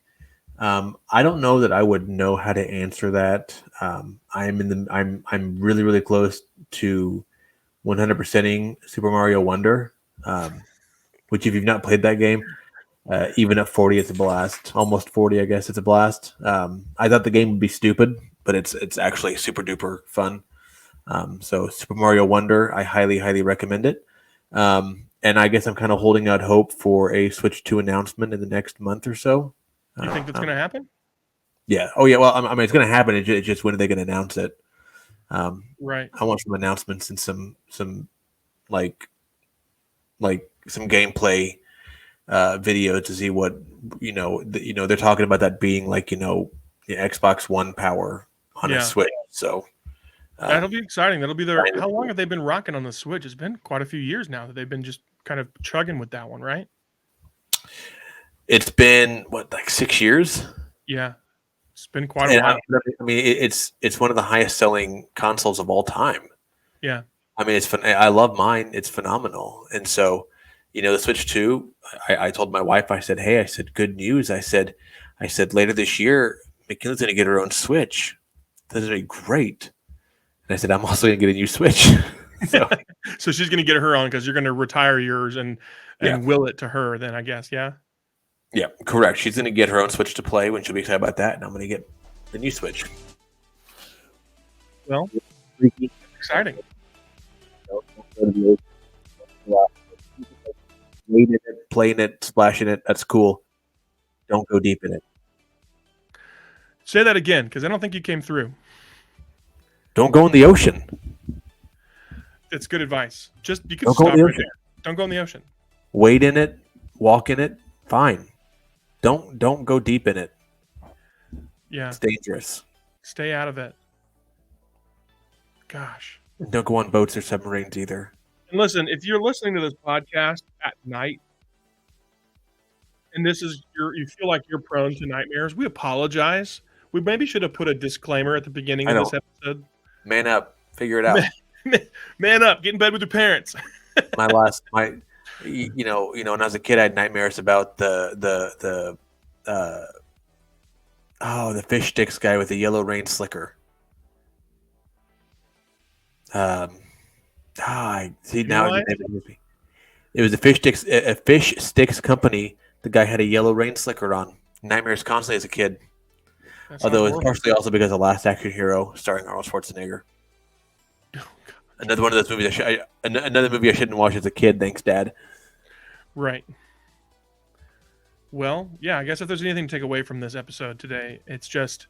I don't know that I would know how to answer that. I'm really, really close to 100%ing Super Mario Wonder, which if you've not played that game, even at 40, it's a blast. Almost 40, I guess it's a blast. I thought the game would be stupid, but it's actually super duper fun. So Super Mario Wonder, I highly, highly recommend it. And I guess I'm kind of holding out hope for a Switch 2 announcement in the next month or so. You think that's going to happen? Yeah. Oh, yeah. Well, I mean, it's going to happen. It's just when are they going to announce it? Right. I want some announcements and some like some gameplay video to see what they're talking about that being like the Xbox One power on a Switch. So that'll be exciting. That'll be their. How long have they been rocking on the Switch? It's been quite a few years now that they've been just kind of chugging with that one, right? It's been like 6 years. Yeah, it's been quite a while. I mean, it's one of the highest selling consoles of all time. Yeah, I mean, it's fun. I love mine. It's phenomenal. And so, the Switch 2. I told my wife. I said, "Hey, good news." I said, later this year, McKinley's going to get her own Switch. This is going to be great. And I said, I'm also going to get a new Switch. So she's going to get her on because you're going to retire yours and will it to her then, I guess. Yeah. Yeah, correct. She's going to get her own Switch to play when she'll be excited about that. And I'm going to get the new Switch. Well, exciting. Wading it, playing it, splashing it. That's cool. Don't go deep in it. Say that again, because I don't think you came through. Don't go in the ocean. It's good advice. You can stop right there. Don't go in the ocean. Wade in it, walk in it, fine. don't go deep in it. Yeah. It's dangerous. Stay out of it. Gosh. And don't go on boats or submarines either. And listen, if you're listening to this podcast at night, and you feel like you're prone to nightmares, we apologize. We maybe should have put a disclaimer at the beginning of this episode. Man up, figure it out. Man up, get in bed with your parents. When I was a kid, I had nightmares about the fish sticks guy with the yellow rain slicker. It was a fish sticks company. The guy had a yellow rain slicker on. Nightmares constantly as a kid. Although it's partially also because of Last Action Hero, starring Arnold Schwarzenegger. Oh, Another one of those movies. Another movie I shouldn't watch as a kid. Thanks, Dad. Right. Well, yeah. I guess if there's anything to take away from this episode today, it's just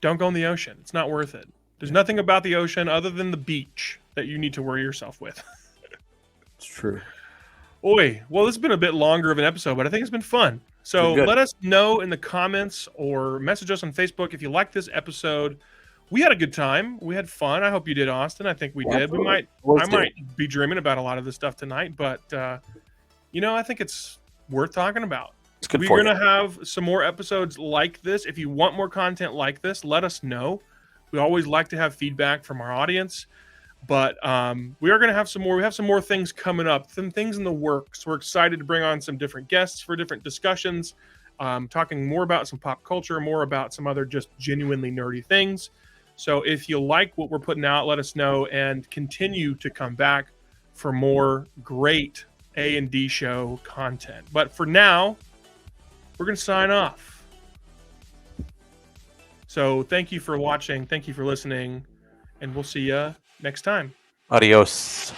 don't go in the ocean. It's not worth it. There's nothing about the ocean other than the beach that you need to worry yourself with. It's true. Oi. Well, this has been a bit longer of an episode, but I think it's been fun. So let us know in the comments or message us on Facebook if you like this episode. We had a good time. We had fun. I hope you did, Austin. I think we did. I might be dreaming about a lot of this stuff tonight, but I think it's worth talking about. It's good. We're going to have some more episodes like this. If you want more content like this, let us know. We always like to have feedback from our audience. But we are going to have some more. We have some more things coming up, some things in the works. We're excited to bring on some different guests for different discussions, talking more about some pop culture, more about some other just genuinely nerdy things. So if you like what we're putting out, let us know and continue to come back for more great A&D Show content. But for now, we're going to sign off. So thank you for watching. Thank you for listening. And we'll see you next time. Adios.